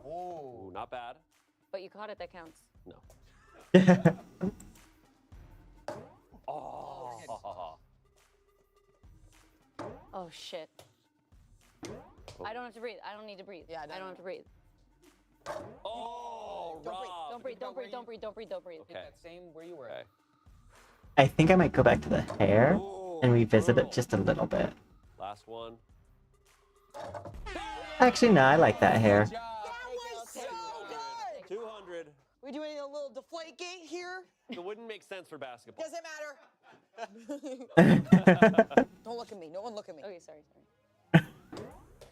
[SPEAKER 7] Oh.
[SPEAKER 5] Ooh, not bad.
[SPEAKER 8] But you caught it. That counts.
[SPEAKER 5] No. Oh.
[SPEAKER 8] Oh shit. I don't have to breathe. I don't need to breathe.
[SPEAKER 6] Yeah,
[SPEAKER 8] I don't have to breathe.
[SPEAKER 5] Oh,
[SPEAKER 8] Don't breathe.
[SPEAKER 5] Rob.
[SPEAKER 8] Don't breathe. Don't breathe. Don't breathe. Don't breathe. Don't breathe.
[SPEAKER 5] Okay.
[SPEAKER 7] That same where you were.
[SPEAKER 5] Okay.
[SPEAKER 1] I think I might go back to the hair and revisit it just a little bit.
[SPEAKER 5] Last one.
[SPEAKER 1] Actually, no, I like that hair.
[SPEAKER 6] That was so good.
[SPEAKER 5] 200.
[SPEAKER 6] We doing a little deflate gate here?
[SPEAKER 5] It wouldn't make sense for basketball.
[SPEAKER 6] Doesn't matter. Don't look at me. No one look at me.
[SPEAKER 8] Okay, sorry.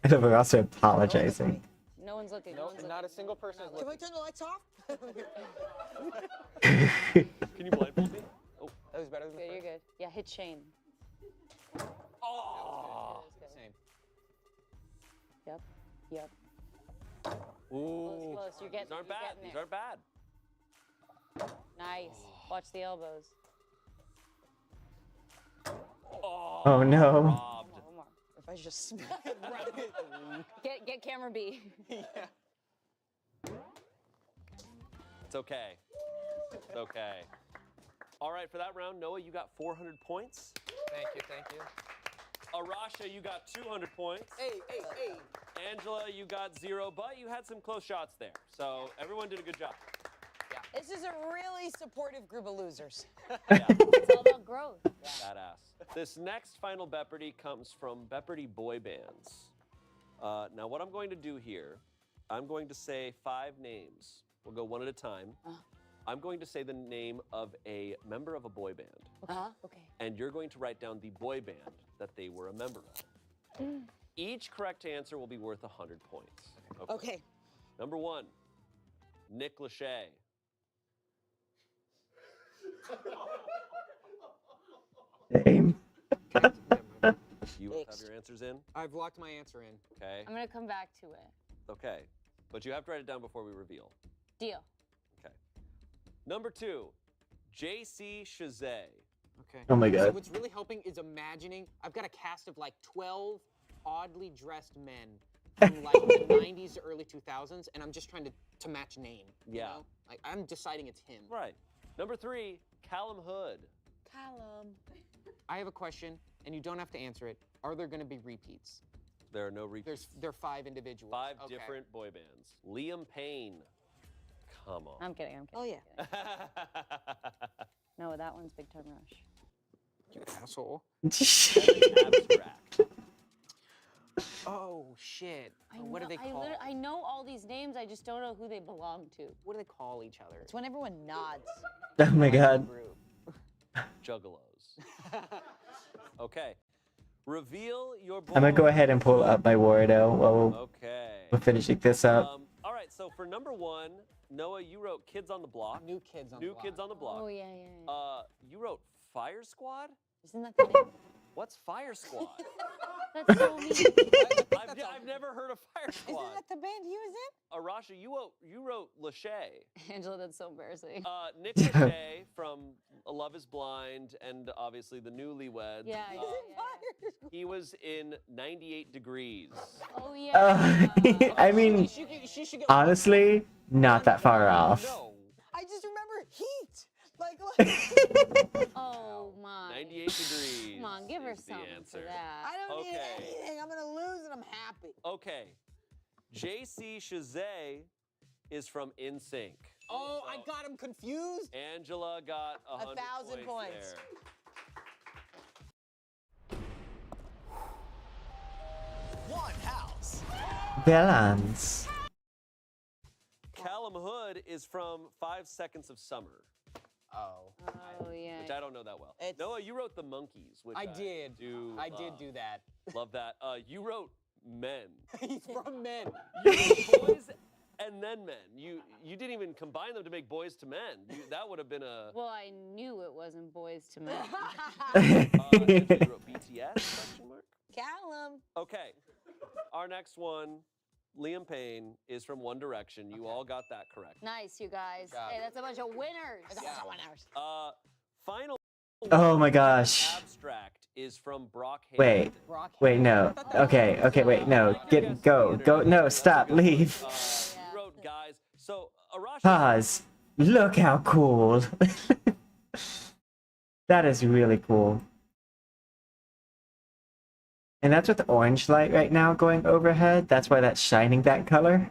[SPEAKER 1] And we're also apologizing.
[SPEAKER 8] No one's looking.
[SPEAKER 7] No, not a single person is
[SPEAKER 6] Can
[SPEAKER 7] looking.
[SPEAKER 6] we turn the lights off?
[SPEAKER 5] Can you blindfold me? Oh,
[SPEAKER 7] That was better.
[SPEAKER 8] Good, you're good. Yeah, hit Shane.
[SPEAKER 5] oh.
[SPEAKER 7] Same.
[SPEAKER 8] Yep.
[SPEAKER 5] Ooh.
[SPEAKER 8] Close. You're getting.
[SPEAKER 5] These aren't
[SPEAKER 8] you're
[SPEAKER 5] bad.
[SPEAKER 8] getting
[SPEAKER 5] These
[SPEAKER 8] there.
[SPEAKER 5] aren't bad.
[SPEAKER 8] Nice. Watch the elbows.
[SPEAKER 1] Oh no.
[SPEAKER 5] Robbed.
[SPEAKER 8] One more.
[SPEAKER 6] If I just smack it right.
[SPEAKER 8] Get camera B.
[SPEAKER 5] It's okay. It's okay. All right, for that round, Noah, you got 400 points.
[SPEAKER 7] Thank you.
[SPEAKER 5] Arasha, you got 200 points.
[SPEAKER 7] Hey.
[SPEAKER 5] Angela, you got 0, but you had some close shots there. So everyone did a good job.
[SPEAKER 6] This is a really supportive group of losers.
[SPEAKER 5] Yeah,
[SPEAKER 8] It's all about growth.
[SPEAKER 5] badass. This next final Beppardy comes from Beppardy boy bands. Now, what I'm going to do here, I'm going to say 5 names. We'll go one at a time. I'm going to say the name of a member of a boy band.
[SPEAKER 8] Okay.
[SPEAKER 5] And you're going to write down the boy band that they were a member of. Each correct answer will be worth 100 points.
[SPEAKER 6] Okay.
[SPEAKER 5] Number 1, Nick Lachey.
[SPEAKER 1] Same.
[SPEAKER 5] You have your answers in?
[SPEAKER 7] I've locked my answer in.
[SPEAKER 5] Okay.
[SPEAKER 8] I'm gonna come back to it.
[SPEAKER 5] Okay. But you have to write it down before we reveal.
[SPEAKER 8] Deal.
[SPEAKER 5] Okay. Number 2, JC Chazet.
[SPEAKER 7] Okay.
[SPEAKER 1] Oh my
[SPEAKER 7] So
[SPEAKER 1] god.
[SPEAKER 7] what's really helping is imagining I've got a cast of like 12 oddly dressed men from like the 90s to early 2000s, and I'm just trying to match name. You
[SPEAKER 5] Yeah.
[SPEAKER 7] know? Like I'm deciding it's him.
[SPEAKER 5] Right. Number 3, Callum Hood.
[SPEAKER 6] Callum.
[SPEAKER 7] I have a question, and you don't have to answer it. Are there going to be repeats?
[SPEAKER 5] There are no repeats.
[SPEAKER 7] There are 5 individuals.
[SPEAKER 5] 5
[SPEAKER 7] Okay.
[SPEAKER 5] different boy bands. Liam Payne. Come on.
[SPEAKER 8] I'm kidding.
[SPEAKER 6] Oh yeah.
[SPEAKER 8] No, that one's Big Time Rush.
[SPEAKER 7] You asshole.
[SPEAKER 5] Abstract.
[SPEAKER 7] Oh shit. What do they call?
[SPEAKER 8] I know all these names. I just don't know who they belong to.
[SPEAKER 7] What do they call each other?
[SPEAKER 6] It's when everyone nods.
[SPEAKER 1] Oh my god.
[SPEAKER 5] Juggalos. Okay. Reveal your boy.
[SPEAKER 1] I'm gonna go ahead and pull up my Wardo while
[SPEAKER 5] Okay.
[SPEAKER 1] we're finishing this up.
[SPEAKER 5] All right, so for number 1, Noah, you wrote Kids on the Block.
[SPEAKER 7] New Kids on the Block.
[SPEAKER 5] New Kids on the Block.
[SPEAKER 8] Oh yeah.
[SPEAKER 5] You wrote Fire Squad?
[SPEAKER 8] Isn't that the name?
[SPEAKER 5] What's Fire Squad?
[SPEAKER 8] That's so mean.
[SPEAKER 5] I've never heard of Fire
[SPEAKER 6] Isn't
[SPEAKER 5] Squad.
[SPEAKER 6] that the band he was in?
[SPEAKER 5] Arasha, you wrote Lachey.
[SPEAKER 8] Angela, that's so embarrassing.
[SPEAKER 5] Nick Lachey from Love is Blind and obviously the Newlyweds.
[SPEAKER 8] Yeah.
[SPEAKER 5] He was in 98 Degrees.
[SPEAKER 8] Oh yeah.
[SPEAKER 1] I mean,
[SPEAKER 7] She should get
[SPEAKER 1] honestly, not that far off.
[SPEAKER 5] No.
[SPEAKER 6] I just remember Heat. Like
[SPEAKER 8] Oh my.
[SPEAKER 5] 98 Degrees.
[SPEAKER 8] Come on, give her
[SPEAKER 5] is the
[SPEAKER 8] something
[SPEAKER 5] answer.
[SPEAKER 8] for that.
[SPEAKER 6] I don't need
[SPEAKER 5] Okay.
[SPEAKER 6] anything. I'm gonna lose and I'm happy.
[SPEAKER 5] Okay. JC Chazet is from NSYNC.
[SPEAKER 7] Oh, I got him confused.
[SPEAKER 5] Angela got
[SPEAKER 6] 1,000 points.
[SPEAKER 5] there.
[SPEAKER 3] One house.
[SPEAKER 1] Balance.
[SPEAKER 5] Callum Hood is from 5 Seconds of Summer,
[SPEAKER 7] Oh.
[SPEAKER 8] Oh yeah.
[SPEAKER 5] which I don't know that well.
[SPEAKER 6] It's-
[SPEAKER 5] Noah, you wrote The Monkeys, which
[SPEAKER 7] I did.
[SPEAKER 5] do.
[SPEAKER 7] I did do that.
[SPEAKER 5] Love that. You wrote Men.
[SPEAKER 7] He's from Men.
[SPEAKER 5] You wrote Boys and then Men. You didn't even combine them to make Boys to Men. That would have been a.
[SPEAKER 8] Well, I knew it wasn't Boys to Men.
[SPEAKER 5] You wrote BTS? Question mark.
[SPEAKER 6] Callum.
[SPEAKER 5] Okay. Our next one, Liam Payne, is from One Direction. You all got that correct.
[SPEAKER 8] Nice, you guys.
[SPEAKER 7] Got
[SPEAKER 8] Hey,
[SPEAKER 7] it.
[SPEAKER 8] that's a bunch of winners.
[SPEAKER 5] Final.
[SPEAKER 1] Oh my gosh.
[SPEAKER 5] Abstract is from Brockhampton.
[SPEAKER 1] Wait. Wait, no. Okay, wait, no. Go. No, stop, leave.
[SPEAKER 5] You wrote guys. So Arashi.
[SPEAKER 1] Pause. Look how cool. That is really cool. And that's with the orange light right now going overhead. That's why that's shining that color.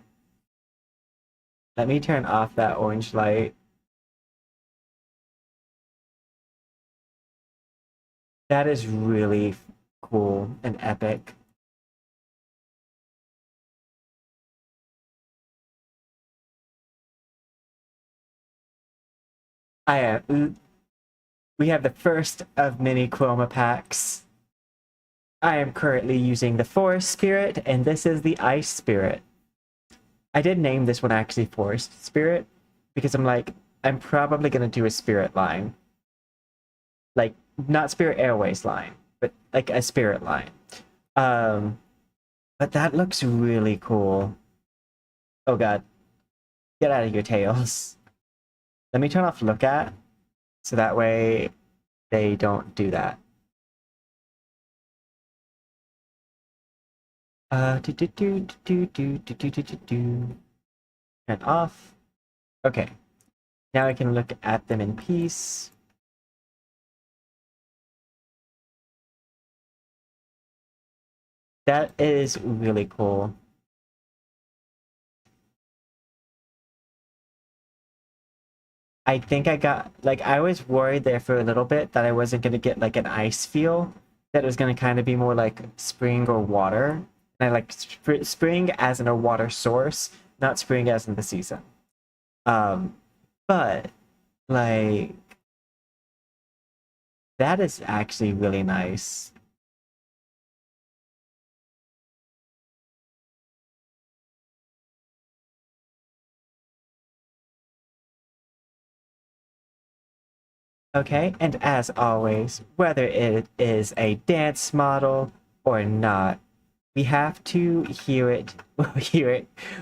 [SPEAKER 1] Let me turn off that orange light. That is really cool and epic. I am. We have the first of many chroma packs. I am currently using the Forest Spirit, and this is the Ice Spirit. I did name this one actually Forest Spirit, because I'm like, I'm probably going to do a Spirit line. Like, not Spirit Airways line, but like a Spirit line. But that looks really cool. Oh god. Get out of your tails. Let me turn off look at, so that way they don't do that. Turn off. Okay. Now I can look at them in peace. That is really cool. I think I got, like, I was worried there for a little bit that I wasn't going to get, like, an ice feel. That it was going to kind of be more like spring or water. And I like spring as in a water source, not spring as in the season. But, like, that is actually really nice. Okay, and as always, whether it is a dance model or not, we have to hear it,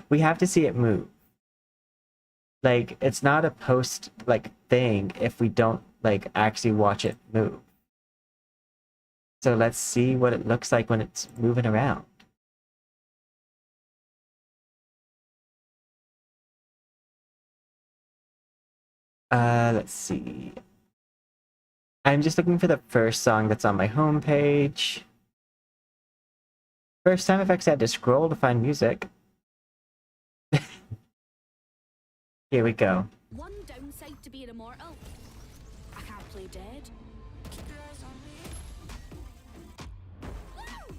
[SPEAKER 1] we have to see it move. Like, it's not a post, like, thing if we don't, like, actually watch it move. So let's see what it looks like when it's moving around. Let's see. I'm just looking for the first song that's on my homepage. First time I've actually had to scroll to find music. Here we go.
[SPEAKER 12] One downside to being immortal. I can't play dead. Keep your eyes on me. Woo!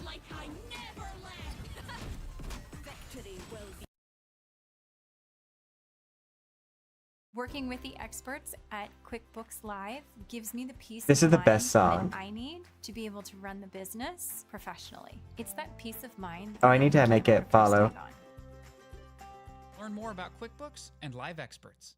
[SPEAKER 12] Like I never left. Victory will be.
[SPEAKER 13] Working with the experts at QuickBooks Live gives me the peace
[SPEAKER 1] This
[SPEAKER 13] of
[SPEAKER 1] is the
[SPEAKER 13] mind
[SPEAKER 1] best song.
[SPEAKER 13] that I need to be able to run the business professionally. It's that peace of mind.
[SPEAKER 1] Oh, I need to make it follow.
[SPEAKER 14] Learn more about QuickBooks and Live experts.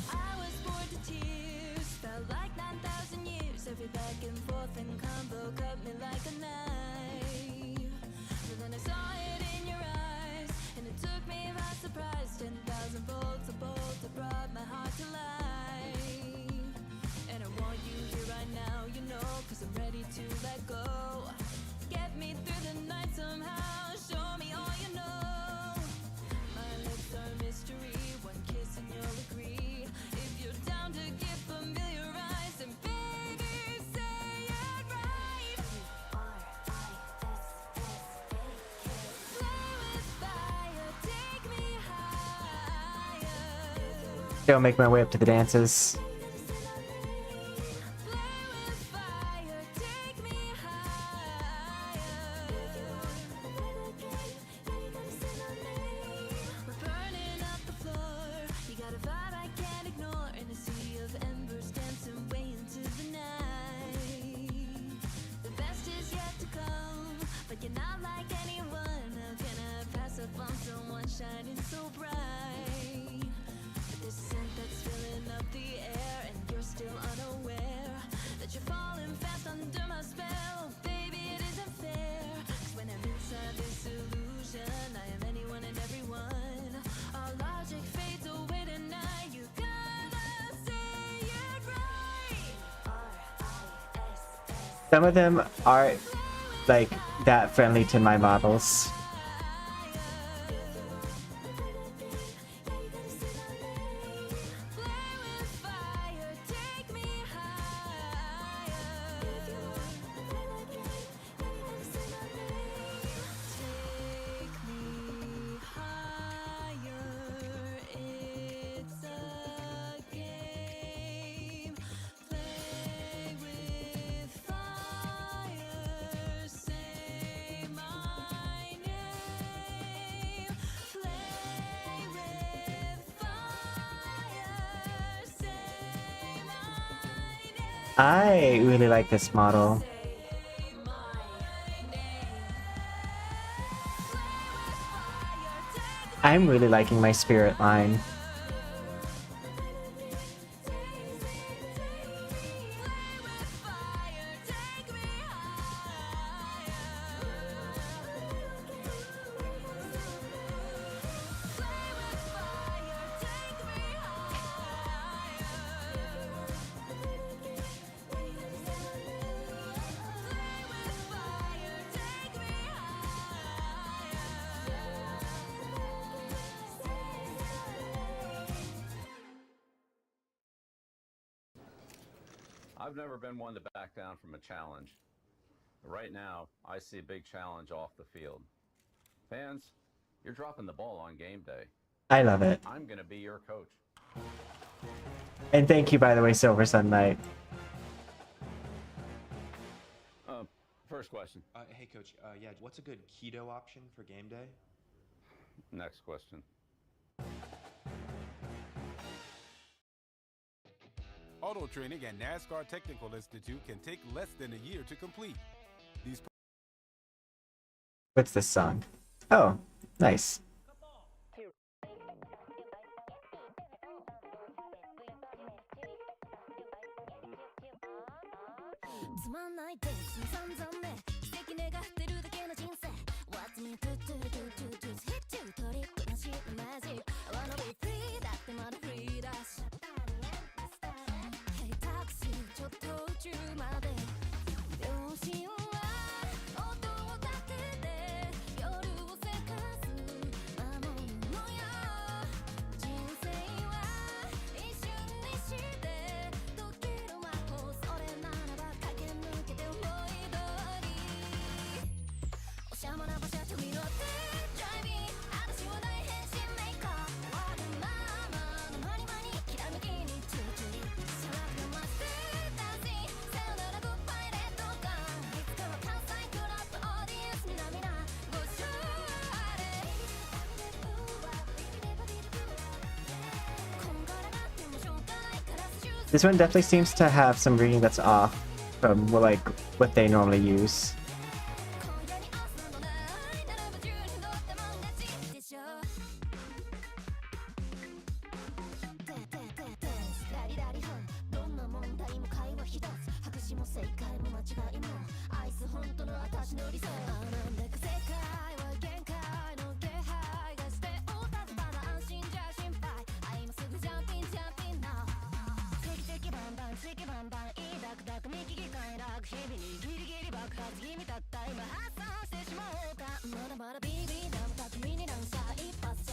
[SPEAKER 12] I was bored to tears. Felt like 9,000 years. Every back and forth and combo cut me like a knife. But then I saw it in your eyes, and it took me by surprise. 10,000 volts, a bolt that brought my heart to life. And I want you here right now, you know, 'cause I'm ready to let go. Get me through the night somehow, show me all you know. My lips are a mystery, one kiss and you'll agree. If you're down to get familiarized, and baby, say it right. Play with fire, take me higher.
[SPEAKER 1] Go make my way up to the dances.
[SPEAKER 12] We're burning up the floor. You got a vibe I can't ignore. In a sea of embers dancing way into the night. The best is yet to come, but you're not like anyone. How can I pass up on someone shining so bright? But there's a scent that's filling up the air, and you're still unaware that you're falling fast under my spell. Baby, it isn't fair. 'Cause when I'm inside this illusion, I am anyone and everyone. Our logic fades away tonight. You gotta say it right. R-I-S-S.
[SPEAKER 1] Some of them aren't, like, that friendly to my models. I really like this model. I'm really liking my spirit line.
[SPEAKER 15] I've never been one to back down from a challenge. Right now, I see a big challenge off the field. Fans, you're dropping the ball on game day.
[SPEAKER 1] I love it.
[SPEAKER 15] I'm going to be your coach.
[SPEAKER 1] And thank you, by the way, Silver Sunlight.
[SPEAKER 15] First question.
[SPEAKER 16] Hey, Coach. Yeah, what's a good keto option for game day?
[SPEAKER 15] Next question.
[SPEAKER 10] Auto training at NASCAR Technical Institute can take less than a year to complete. These
[SPEAKER 1] What's this song? Oh, nice. This one definitely seems to have some reading that's off from like what they normally use.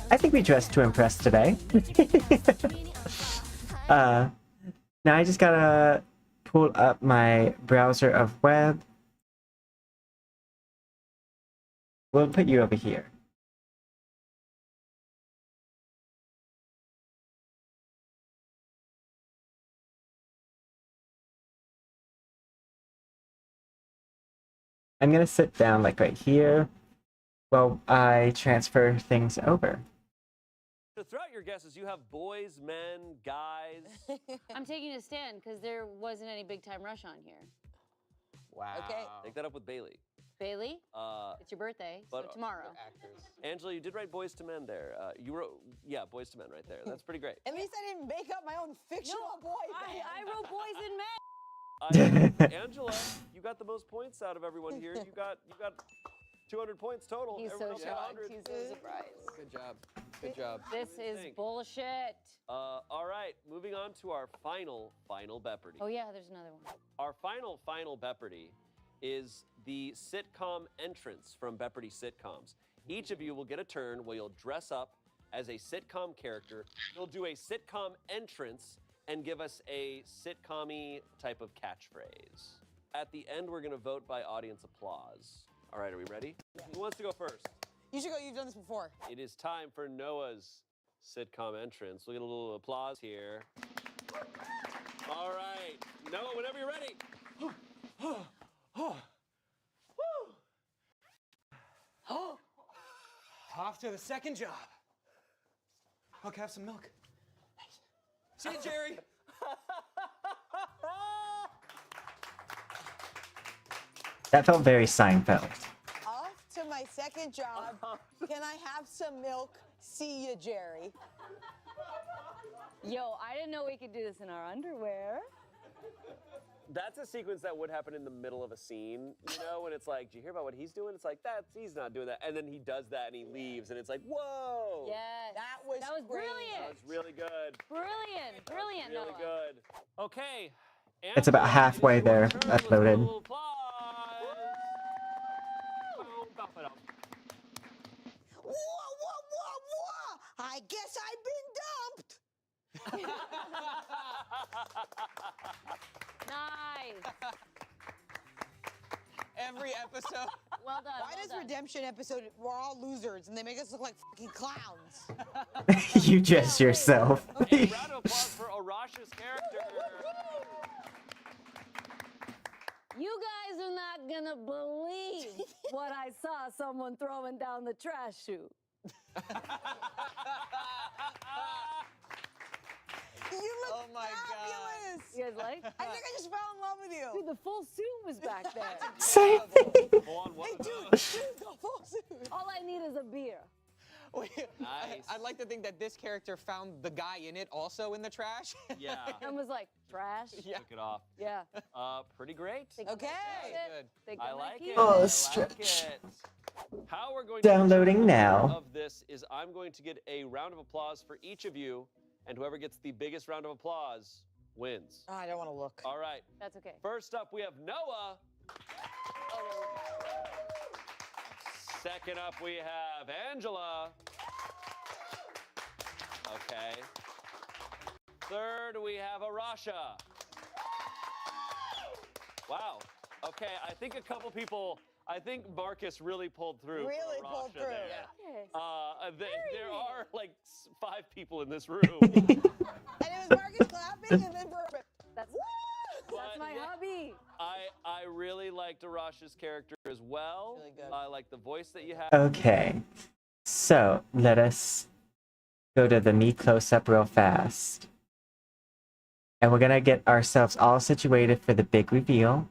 [SPEAKER 1] I think we dressed to impress today. Now I just gotta pull up my browser of web. We'll put you over here. I'm gonna sit down like right here while I transfer things over.
[SPEAKER 5] To throw out your guesses, you have boys, men, guys.
[SPEAKER 8] I'm taking a stand because there wasn't any big time rush on here.
[SPEAKER 7] Wow.
[SPEAKER 8] Okay.
[SPEAKER 5] Take that up with Bailey.
[SPEAKER 8] Bailey, it's your birthday, so tomorrow.
[SPEAKER 5] Angela, you did write Boys to Men there. You wrote, yeah, Boys to Men right there. That's pretty great.
[SPEAKER 6] At least I didn't make up my own fictional boy band.
[SPEAKER 8] I wrote Boys and Men.
[SPEAKER 5] Angela, you got the most points out of everyone here. You got 200 points total.
[SPEAKER 8] He's
[SPEAKER 5] Everyone
[SPEAKER 8] so
[SPEAKER 5] else got
[SPEAKER 8] shocked.
[SPEAKER 5] 100.
[SPEAKER 8] He's so surprised.
[SPEAKER 7] Good job. Good job.
[SPEAKER 8] This is bullshit.
[SPEAKER 5] All right, moving on to our final Beppardy.
[SPEAKER 8] Oh yeah, there's another one.
[SPEAKER 5] Our final Beppardy is the sitcom entrance from Beppardy sitcoms. Each of you will get a turn where you'll dress up as a sitcom character. You'll do a sitcom entrance and give us a sitcom-y type of catchphrase. At the end, we're gonna vote by audience applause. All right, are we ready? Yeah. Who wants to go first?
[SPEAKER 6] You should go. You've done this before.
[SPEAKER 5] It is time for Noah's sitcom entrance. We'll get a little applause here. All right, Noah, whenever you're ready.
[SPEAKER 4] Off to the second job. Okay, have some milk. See you, Jerry.
[SPEAKER 1] That felt very Seinfeld.
[SPEAKER 6] Off to my second job. Can I have some milk? See ya, Jerry.
[SPEAKER 8] Yo, I didn't know we could do this in our underwear.
[SPEAKER 5] That's a sequence that would happen in the middle of a scene, you know, when it's like, do you hear about what he's doing? It's like, he's not doing that. And then he does that and he leaves and it's like, whoa.
[SPEAKER 8] Yes.
[SPEAKER 6] That was
[SPEAKER 8] brilliant.
[SPEAKER 5] That was really good.
[SPEAKER 8] Brilliant. Brilliant,
[SPEAKER 5] Really
[SPEAKER 8] Noah.
[SPEAKER 5] good. Okay.
[SPEAKER 1] It's about halfway there, uploaded.
[SPEAKER 6] Whoa, whoa, whoa, whoa! I guess I've been dumped.
[SPEAKER 8] Nice.
[SPEAKER 7] Every episode.
[SPEAKER 8] Well done.
[SPEAKER 6] Why does Redemption episode, we're all losers and they make us look like fucking clowns?
[SPEAKER 1] You just yourself.
[SPEAKER 5] A round of applause for Arash's character.
[SPEAKER 8] You guys are not gonna believe what I saw someone throwing down the trash chute.
[SPEAKER 6] You look
[SPEAKER 7] Oh my
[SPEAKER 6] fabulous.
[SPEAKER 8] You guys like?
[SPEAKER 6] I think I just fell in love with you.
[SPEAKER 8] Dude, the full suit was back there.
[SPEAKER 1] Same thing.
[SPEAKER 6] Hey, dude, the full suit.
[SPEAKER 8] All I need is a beer.
[SPEAKER 7] Wait,
[SPEAKER 5] Nice.
[SPEAKER 7] I'd like to think that this character found the guy in it also in the trash.
[SPEAKER 5] Yeah.
[SPEAKER 8] And was like, trash?
[SPEAKER 7] Yeah.
[SPEAKER 5] Took it off.
[SPEAKER 8] Yeah.
[SPEAKER 5] Pretty great.
[SPEAKER 8] Think
[SPEAKER 6] Okay.
[SPEAKER 7] Good.
[SPEAKER 8] Think
[SPEAKER 5] I
[SPEAKER 8] I'm
[SPEAKER 5] like
[SPEAKER 8] cute.
[SPEAKER 5] it.
[SPEAKER 1] Oh,
[SPEAKER 5] I like
[SPEAKER 1] stretch.
[SPEAKER 5] it. How we're going
[SPEAKER 1] Downloading
[SPEAKER 5] to
[SPEAKER 1] now.
[SPEAKER 5] of this is I'm going to get a round of applause for each of you, and whoever gets the biggest round of applause wins.
[SPEAKER 6] Oh, I don't want to look.
[SPEAKER 5] All right.
[SPEAKER 8] That's okay.
[SPEAKER 5] First up, we have Noah. Second up, we have Angela. Okay. Third, we have Arasha. Wow. Okay, I think a couple people, I think Marcus really pulled through. for
[SPEAKER 6] Really
[SPEAKER 5] Arasha
[SPEAKER 6] pulled through.
[SPEAKER 5] there.
[SPEAKER 8] Yes.
[SPEAKER 5] There are like 5 people in this room.
[SPEAKER 6] And it was Marcus clapping and then perfect.
[SPEAKER 8] That's
[SPEAKER 5] But,
[SPEAKER 8] my
[SPEAKER 5] yeah,
[SPEAKER 8] hobby.
[SPEAKER 5] I really liked Arasha's character as well.
[SPEAKER 6] Really good.
[SPEAKER 5] I like the voice that you have.
[SPEAKER 1] Okay. So let us go to the me close-up real fast. And we're gonna get ourselves all situated for the big reveal.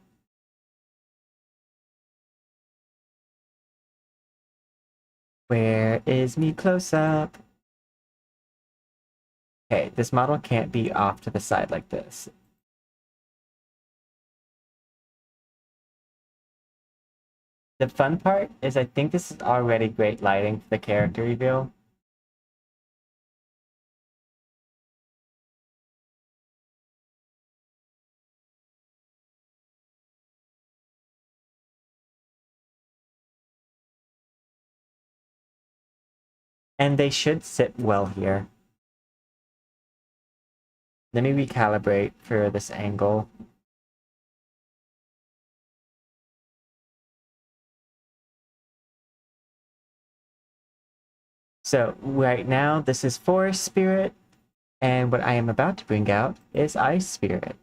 [SPEAKER 1] Where is me close-up? Okay, this model can't be off to the side like this. The fun part is I think this is already great lighting for the character reveal. And they should sit well here. Let me recalibrate for this angle. So right now, this is Forest Spirit, and what I am about to bring out is Ice Spirit.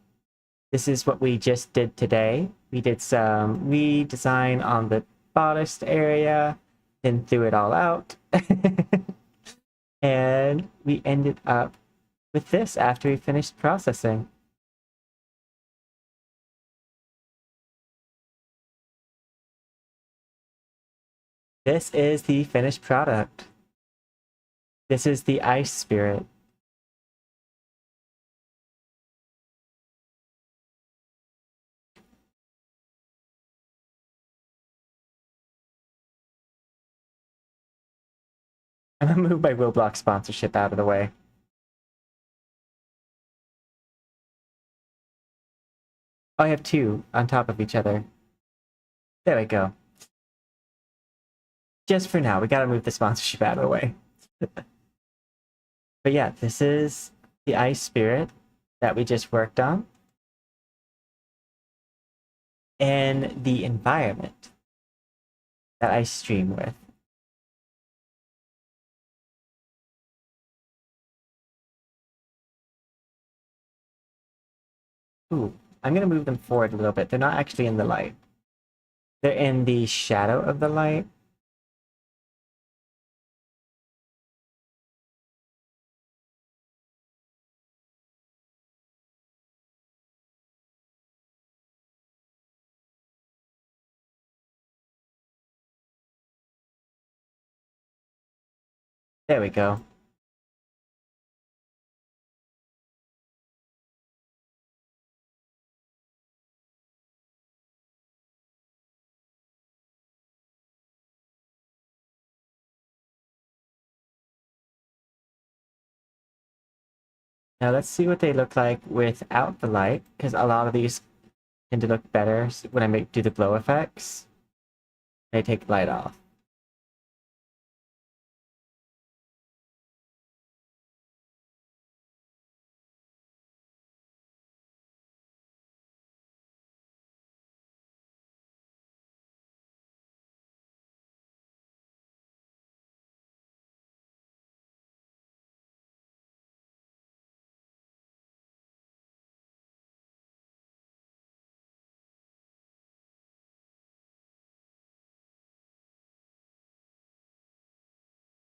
[SPEAKER 1] This is what we just did today. We did some redesign on the bodice area, then threw it all out. And we ended up with this after we finished processing. This is the finished product. This is the Ice Spirit. I'm gonna move my Roblox sponsorship out of the way. Oh, I have two on top of each other. There we go. Just for now, we gotta move the sponsorship out of the way. But yeah, this is the Ice Spirit that we just worked on. And the environment that I stream with. Ooh, I'm gonna move them forward a little bit. They're not actually in the light. They're in the shadow of the light. There we go. Now let's see what they look like without the light, because a lot of these tend to look better when I do the glow effects. I take the light off.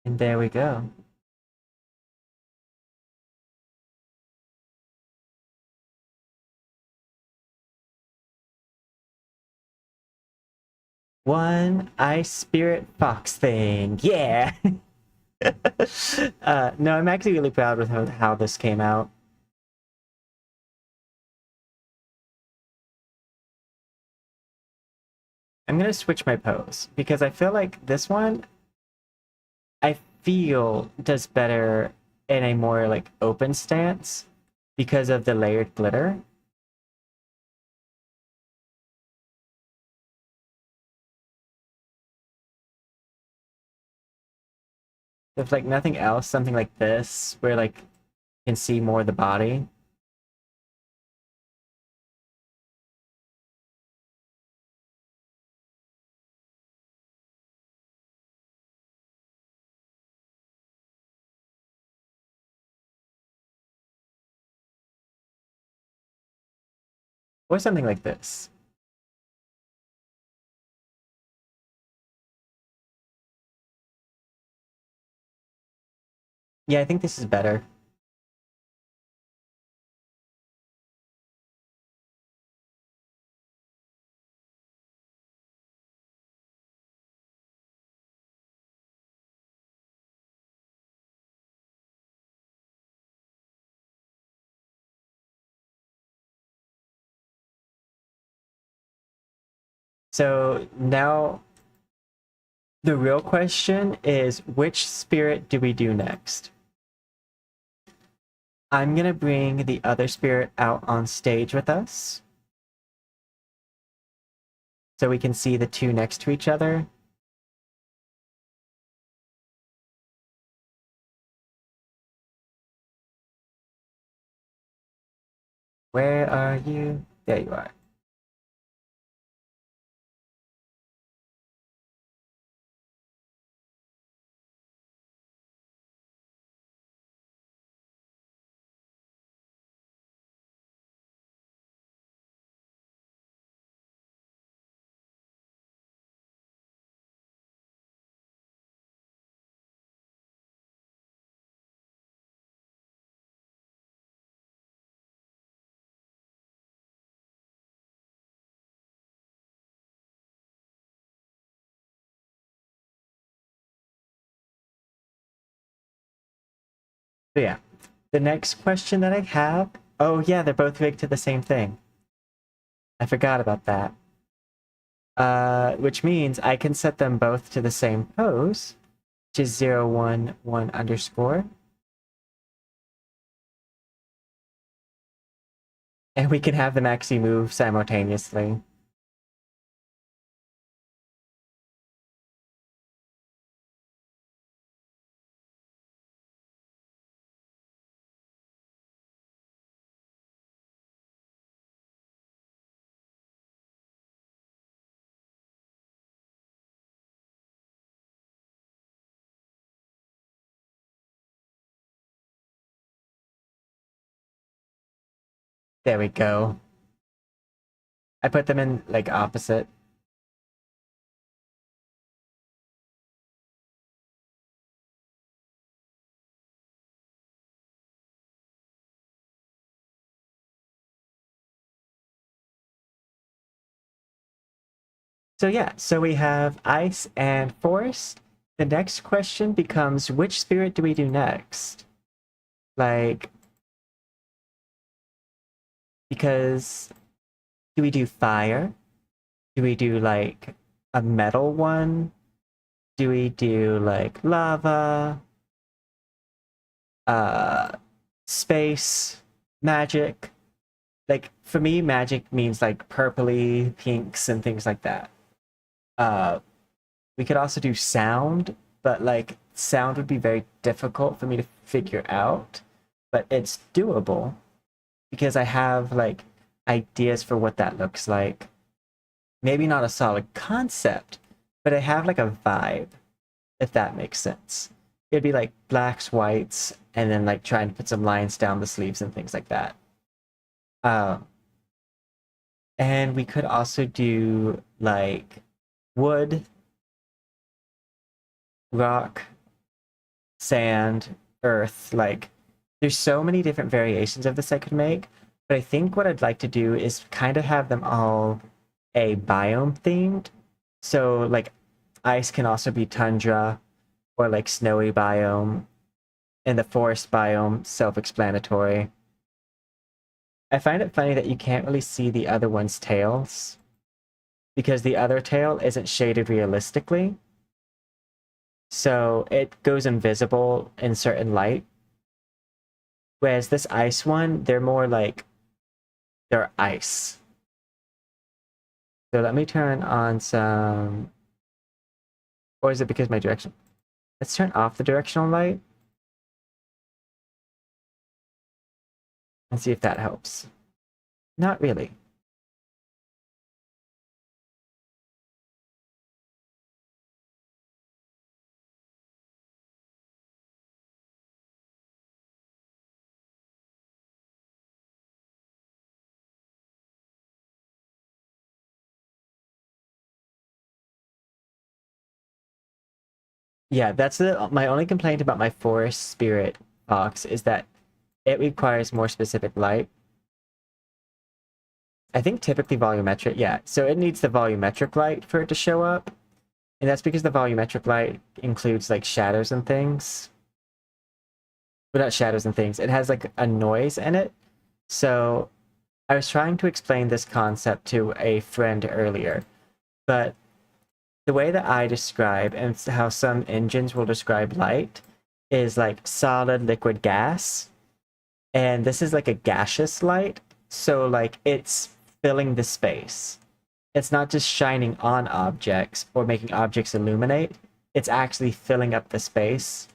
[SPEAKER 1] And there we go. One ice spirit fox thing. Yeah. No, I'm actually really proud with how this came out. I'm gonna switch my pose because I feel like this one, I feel does better in a more like open stance because of the layered glitter. If like nothing else, something like this, where like you can see more of the body. Or something like this. Yeah, I think this is better. So now the real question is, which spirit do we do next? I'm gonna bring the other spirit out on stage with us, so we can see the two next to each other. Where are you? There you are. So yeah, the next question that I have, oh yeah, they're both rigged to the same thing. I forgot about that. Which means I can set them both to the same pose, which is 011 underscore. And we can have them actually move simultaneously. There we go. I put them in like opposite. So yeah, so we have ice and forest, the next question becomes, which spirit do we do next? Like, because do we do fire? Do we do like a metal one? Do we do like lava? Space, magic? Like for me, magic means like purpley pinks and things like that. We could also do sound, but like sound would be very difficult for me to figure out, but it's doable because I have like ideas for what that looks like. Maybe not a solid concept, but I have like a vibe, if that makes sense. It'd be like blacks, whites, and then like trying to put some lines down the sleeves and things like that. And we could also do like wood, rock, sand, earth. Like there's so many different variations of this I could make, but I think what I'd like to do is kind of have them all a biome themed. So like ice can also be tundra or like snowy biome, and the forest biome self-explanatory. I find it funny that you can't really see the other one's tails because the other tail isn't shaded realistically. So it goes invisible in certain light. Whereas this ice one, they're more like, they're ice. So let me turn on some, or is it because my direction? Let's turn off the directional light and see if that helps. Not really. Yeah, that's my only complaint about my forest spirit box is that it requires more specific light. I think typically volumetric, yeah. So it needs the volumetric light for it to show up. And that's because the volumetric light includes like shadows and things. But not shadows and things. It has like a noise in it. So I was trying to explain this concept to a friend earlier, but the way that I describe and how some engines will describe light is like solid, liquid, gas. And this is like a gaseous light. So like it's filling the space. It's not just shining on objects or making objects illuminate. It's actually filling up the space.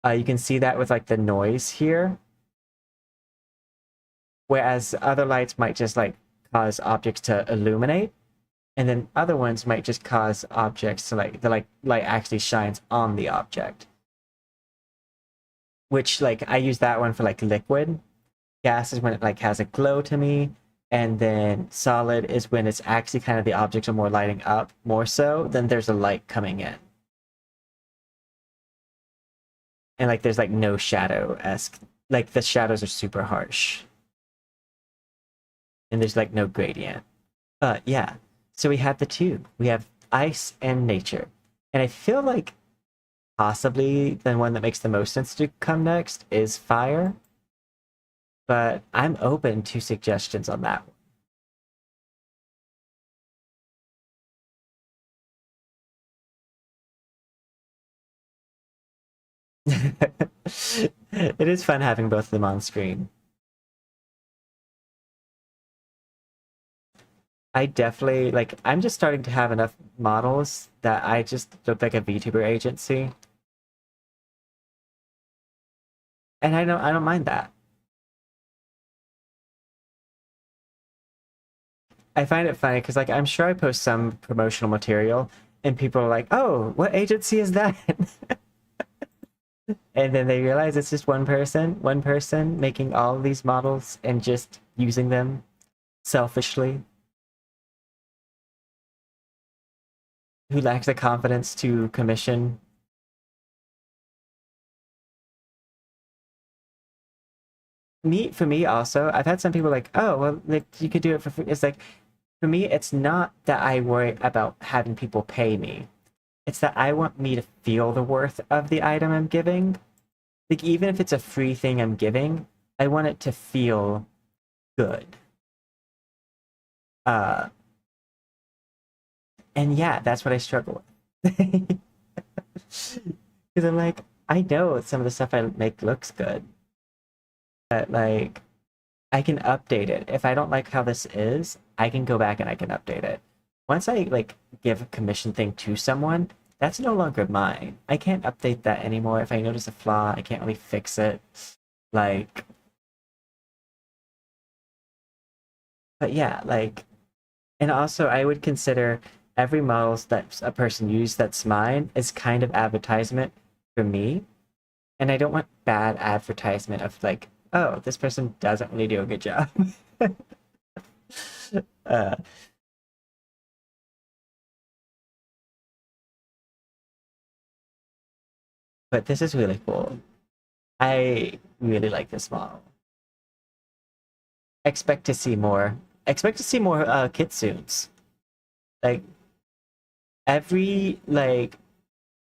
[SPEAKER 1] You can see that with like the noise here. Whereas other lights might just like cause objects to illuminate. And then other ones might just cause objects to like, the like light actually shines on the object. Which like, I use that one for like liquid. Gas is when it like has a glow to me. And then solid is when it's actually kind of the objects are more lighting up more so than there's a light coming in. And like there's like no shadow-esque, like the shadows are super harsh. And there's like no gradient. Yeah. So we have the two. We have ice and nature. And I feel like possibly the one that makes the most sense to come next is fire. But I'm open to suggestions on that one. It is fun having both of them on screen. I definitely, like, I'm just starting to have enough models that I just look like a VTuber agency. And I don't mind that. I find it funny because, like, I'm sure I post some promotional material and people are like, oh, what agency is that? And then they realize it's just one person making all of these models and just using them selfishly. Who lacks the confidence to commission. For me also, I've had some people like, oh, well, like, you could do it for free. It's like, for me, it's not that I worry about having people pay me. It's that I want me to feel the worth of the item I'm giving. Like, even if it's a free thing I'm giving, I want it to feel good. And yeah, that's what I struggle with. Because I'm like, I know some of the stuff I make looks good, but like, I can update it. If I don't like how this is, I can go back and I can update it. Once I like give a commission thing to someone, that's no longer mine. I can't update that anymore. If I notice a flaw, I can't really fix it. Like, but yeah, like, and also I would consider every models that a person used that's mine is kind of advertisement for me. And I don't want bad advertisement of like, oh, this person doesn't really do a good job. uh, but this is really cool. I really like this model. Expect to see more. Expect to see more kitsunes. Like, every like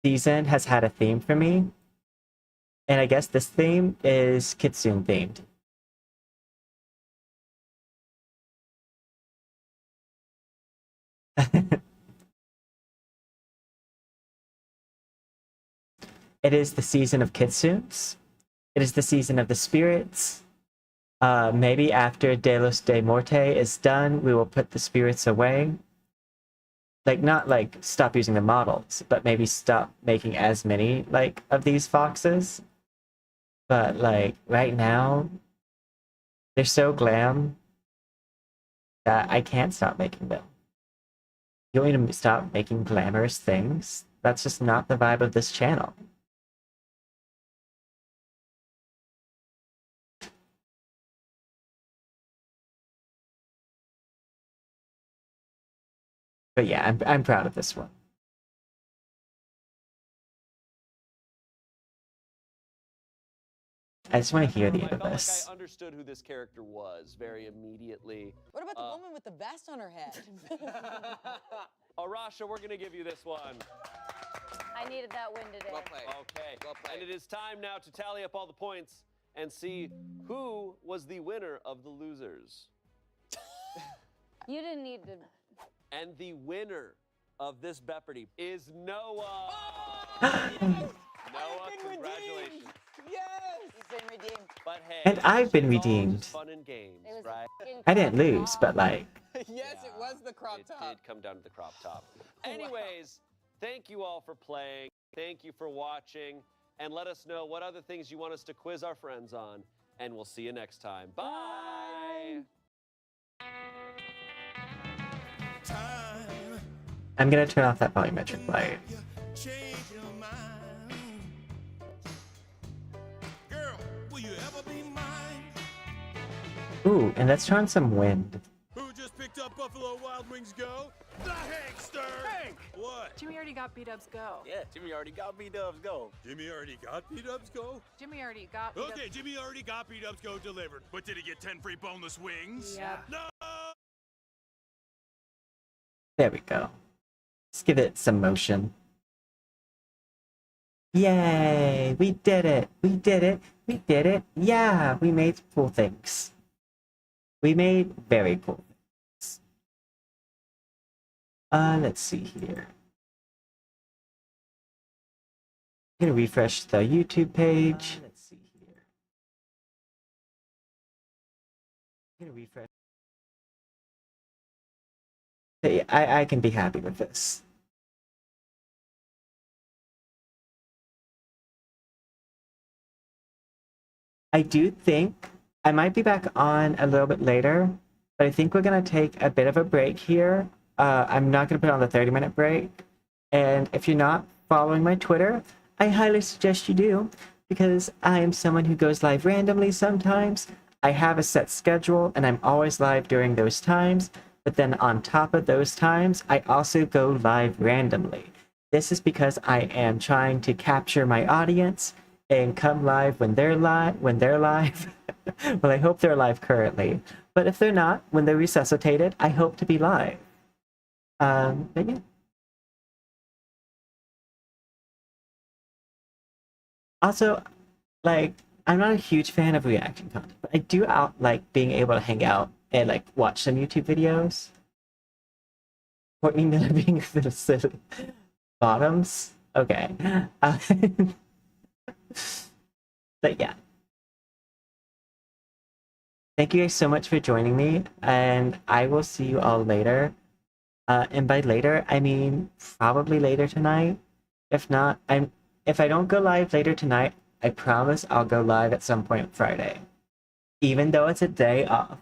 [SPEAKER 1] season has had a theme for me. And I guess this theme is kitsune themed. It is the season of kitsunes. It is the season of the spirits. Maybe after Delos de Morte is done, we will put the spirits away. Like, not like stop using the models, but maybe stop making as many like of these foxes. But like right now, they're so glam that I can't stop making them. You want me to stop making glamorous things? That's just not the vibe of this channel. But yeah, I'm proud of this one. I just want to hear the end of this.
[SPEAKER 5] Like I understood who this character was very immediately.
[SPEAKER 6] What about the woman with the vest on her head?
[SPEAKER 5] Arasha, we're gonna give you this one.
[SPEAKER 8] I needed that win today.
[SPEAKER 7] Well played.
[SPEAKER 5] Okay.
[SPEAKER 7] Well played.
[SPEAKER 5] And it is time now to tally up all the points and see who was the winner of the losers.
[SPEAKER 8] You didn't need to.
[SPEAKER 5] And the winner of this Jeopardy is Noah. Noah, congratulations.
[SPEAKER 6] Yes! He's been redeemed.
[SPEAKER 5] But hey,
[SPEAKER 1] And I've been
[SPEAKER 5] it's all
[SPEAKER 1] redeemed.
[SPEAKER 5] just fun and games,
[SPEAKER 8] It was
[SPEAKER 5] right?
[SPEAKER 1] I didn't lose, but like,
[SPEAKER 7] Yes, it was the crop
[SPEAKER 5] It
[SPEAKER 7] top.
[SPEAKER 5] did come down to the crop top. Anyways, thank you all for playing. Thank you for watching. And let us know what other things you want us to quiz our friends on. And we'll see you next time. Bye.
[SPEAKER 1] I'm gonna turn off that volumetric light.
[SPEAKER 11] Change your mind. Girl, will you ever be mine?
[SPEAKER 1] Ooh, and let's turn on some wind.
[SPEAKER 11] Who just picked up Buffalo Wild Wings Go? The Hankster! Hank! What?
[SPEAKER 9] Jimmy already got B-Dubs Go.
[SPEAKER 11] Yeah, Jimmy already got B-Dubs Go. Jimmy already got B-Dubs Go?
[SPEAKER 9] Jimmy already got B-Dubs.
[SPEAKER 11] Okay, Jimmy already got B-Dubs Go delivered. But did he get 10 free boneless wings?
[SPEAKER 9] Yep.
[SPEAKER 11] No!
[SPEAKER 1] There we go. Let's give it some motion. Yay! We did it! We did it! We did it! Yeah! We made cool things. We made very cool things. Let's see here. I'm gonna refresh the YouTube page. Let's see here. I'm gonna refresh. Hey, I can be happy with this. I do think I might be back on a little bit later, but I think we're gonna take a bit of a break here. I'm not gonna put on the 30-minute break. And if you're not following my Twitter, I highly suggest you do, because I am someone who goes live randomly sometimes. I have a set schedule and I'm always live during those times, but then on top of those times, I also go live randomly. This is because I am trying to capture my audience and come live when they're live. Well, I hope they're live currently, but if they're not, when they're resuscitated, I hope to be live. But yeah. Also, like, I'm not a huge fan of reaction content, but I do like being able to hang out and like watch some YouTube videos. Courtney Miller being the bottoms. Okay. But yeah. Thank you guys so much for joining me, and I will see you all later. And by later, I mean probably later tonight. If not, if I don't go live later tonight, I promise I'll go live at some point Friday. Even though it's a day off.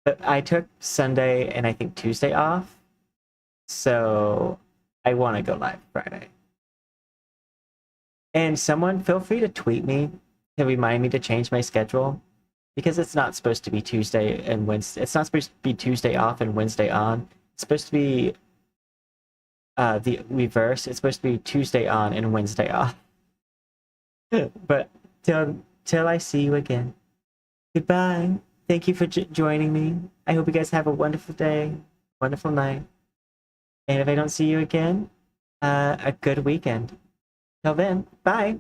[SPEAKER 1] But I took Sunday and I think Tuesday off. So I want to go live Friday. And someone feel free to tweet me to remind me to change my schedule. Because it's not supposed to be Tuesday and Wednesday. It's not supposed to be Tuesday off and Wednesday on. It's supposed to be the reverse. It's supposed to be Tuesday on and Wednesday off. But till I see you again. Goodbye. Thank you for joining me. I hope you guys have a wonderful day, wonderful night. And if I don't see you again, a good weekend. Till then, bye.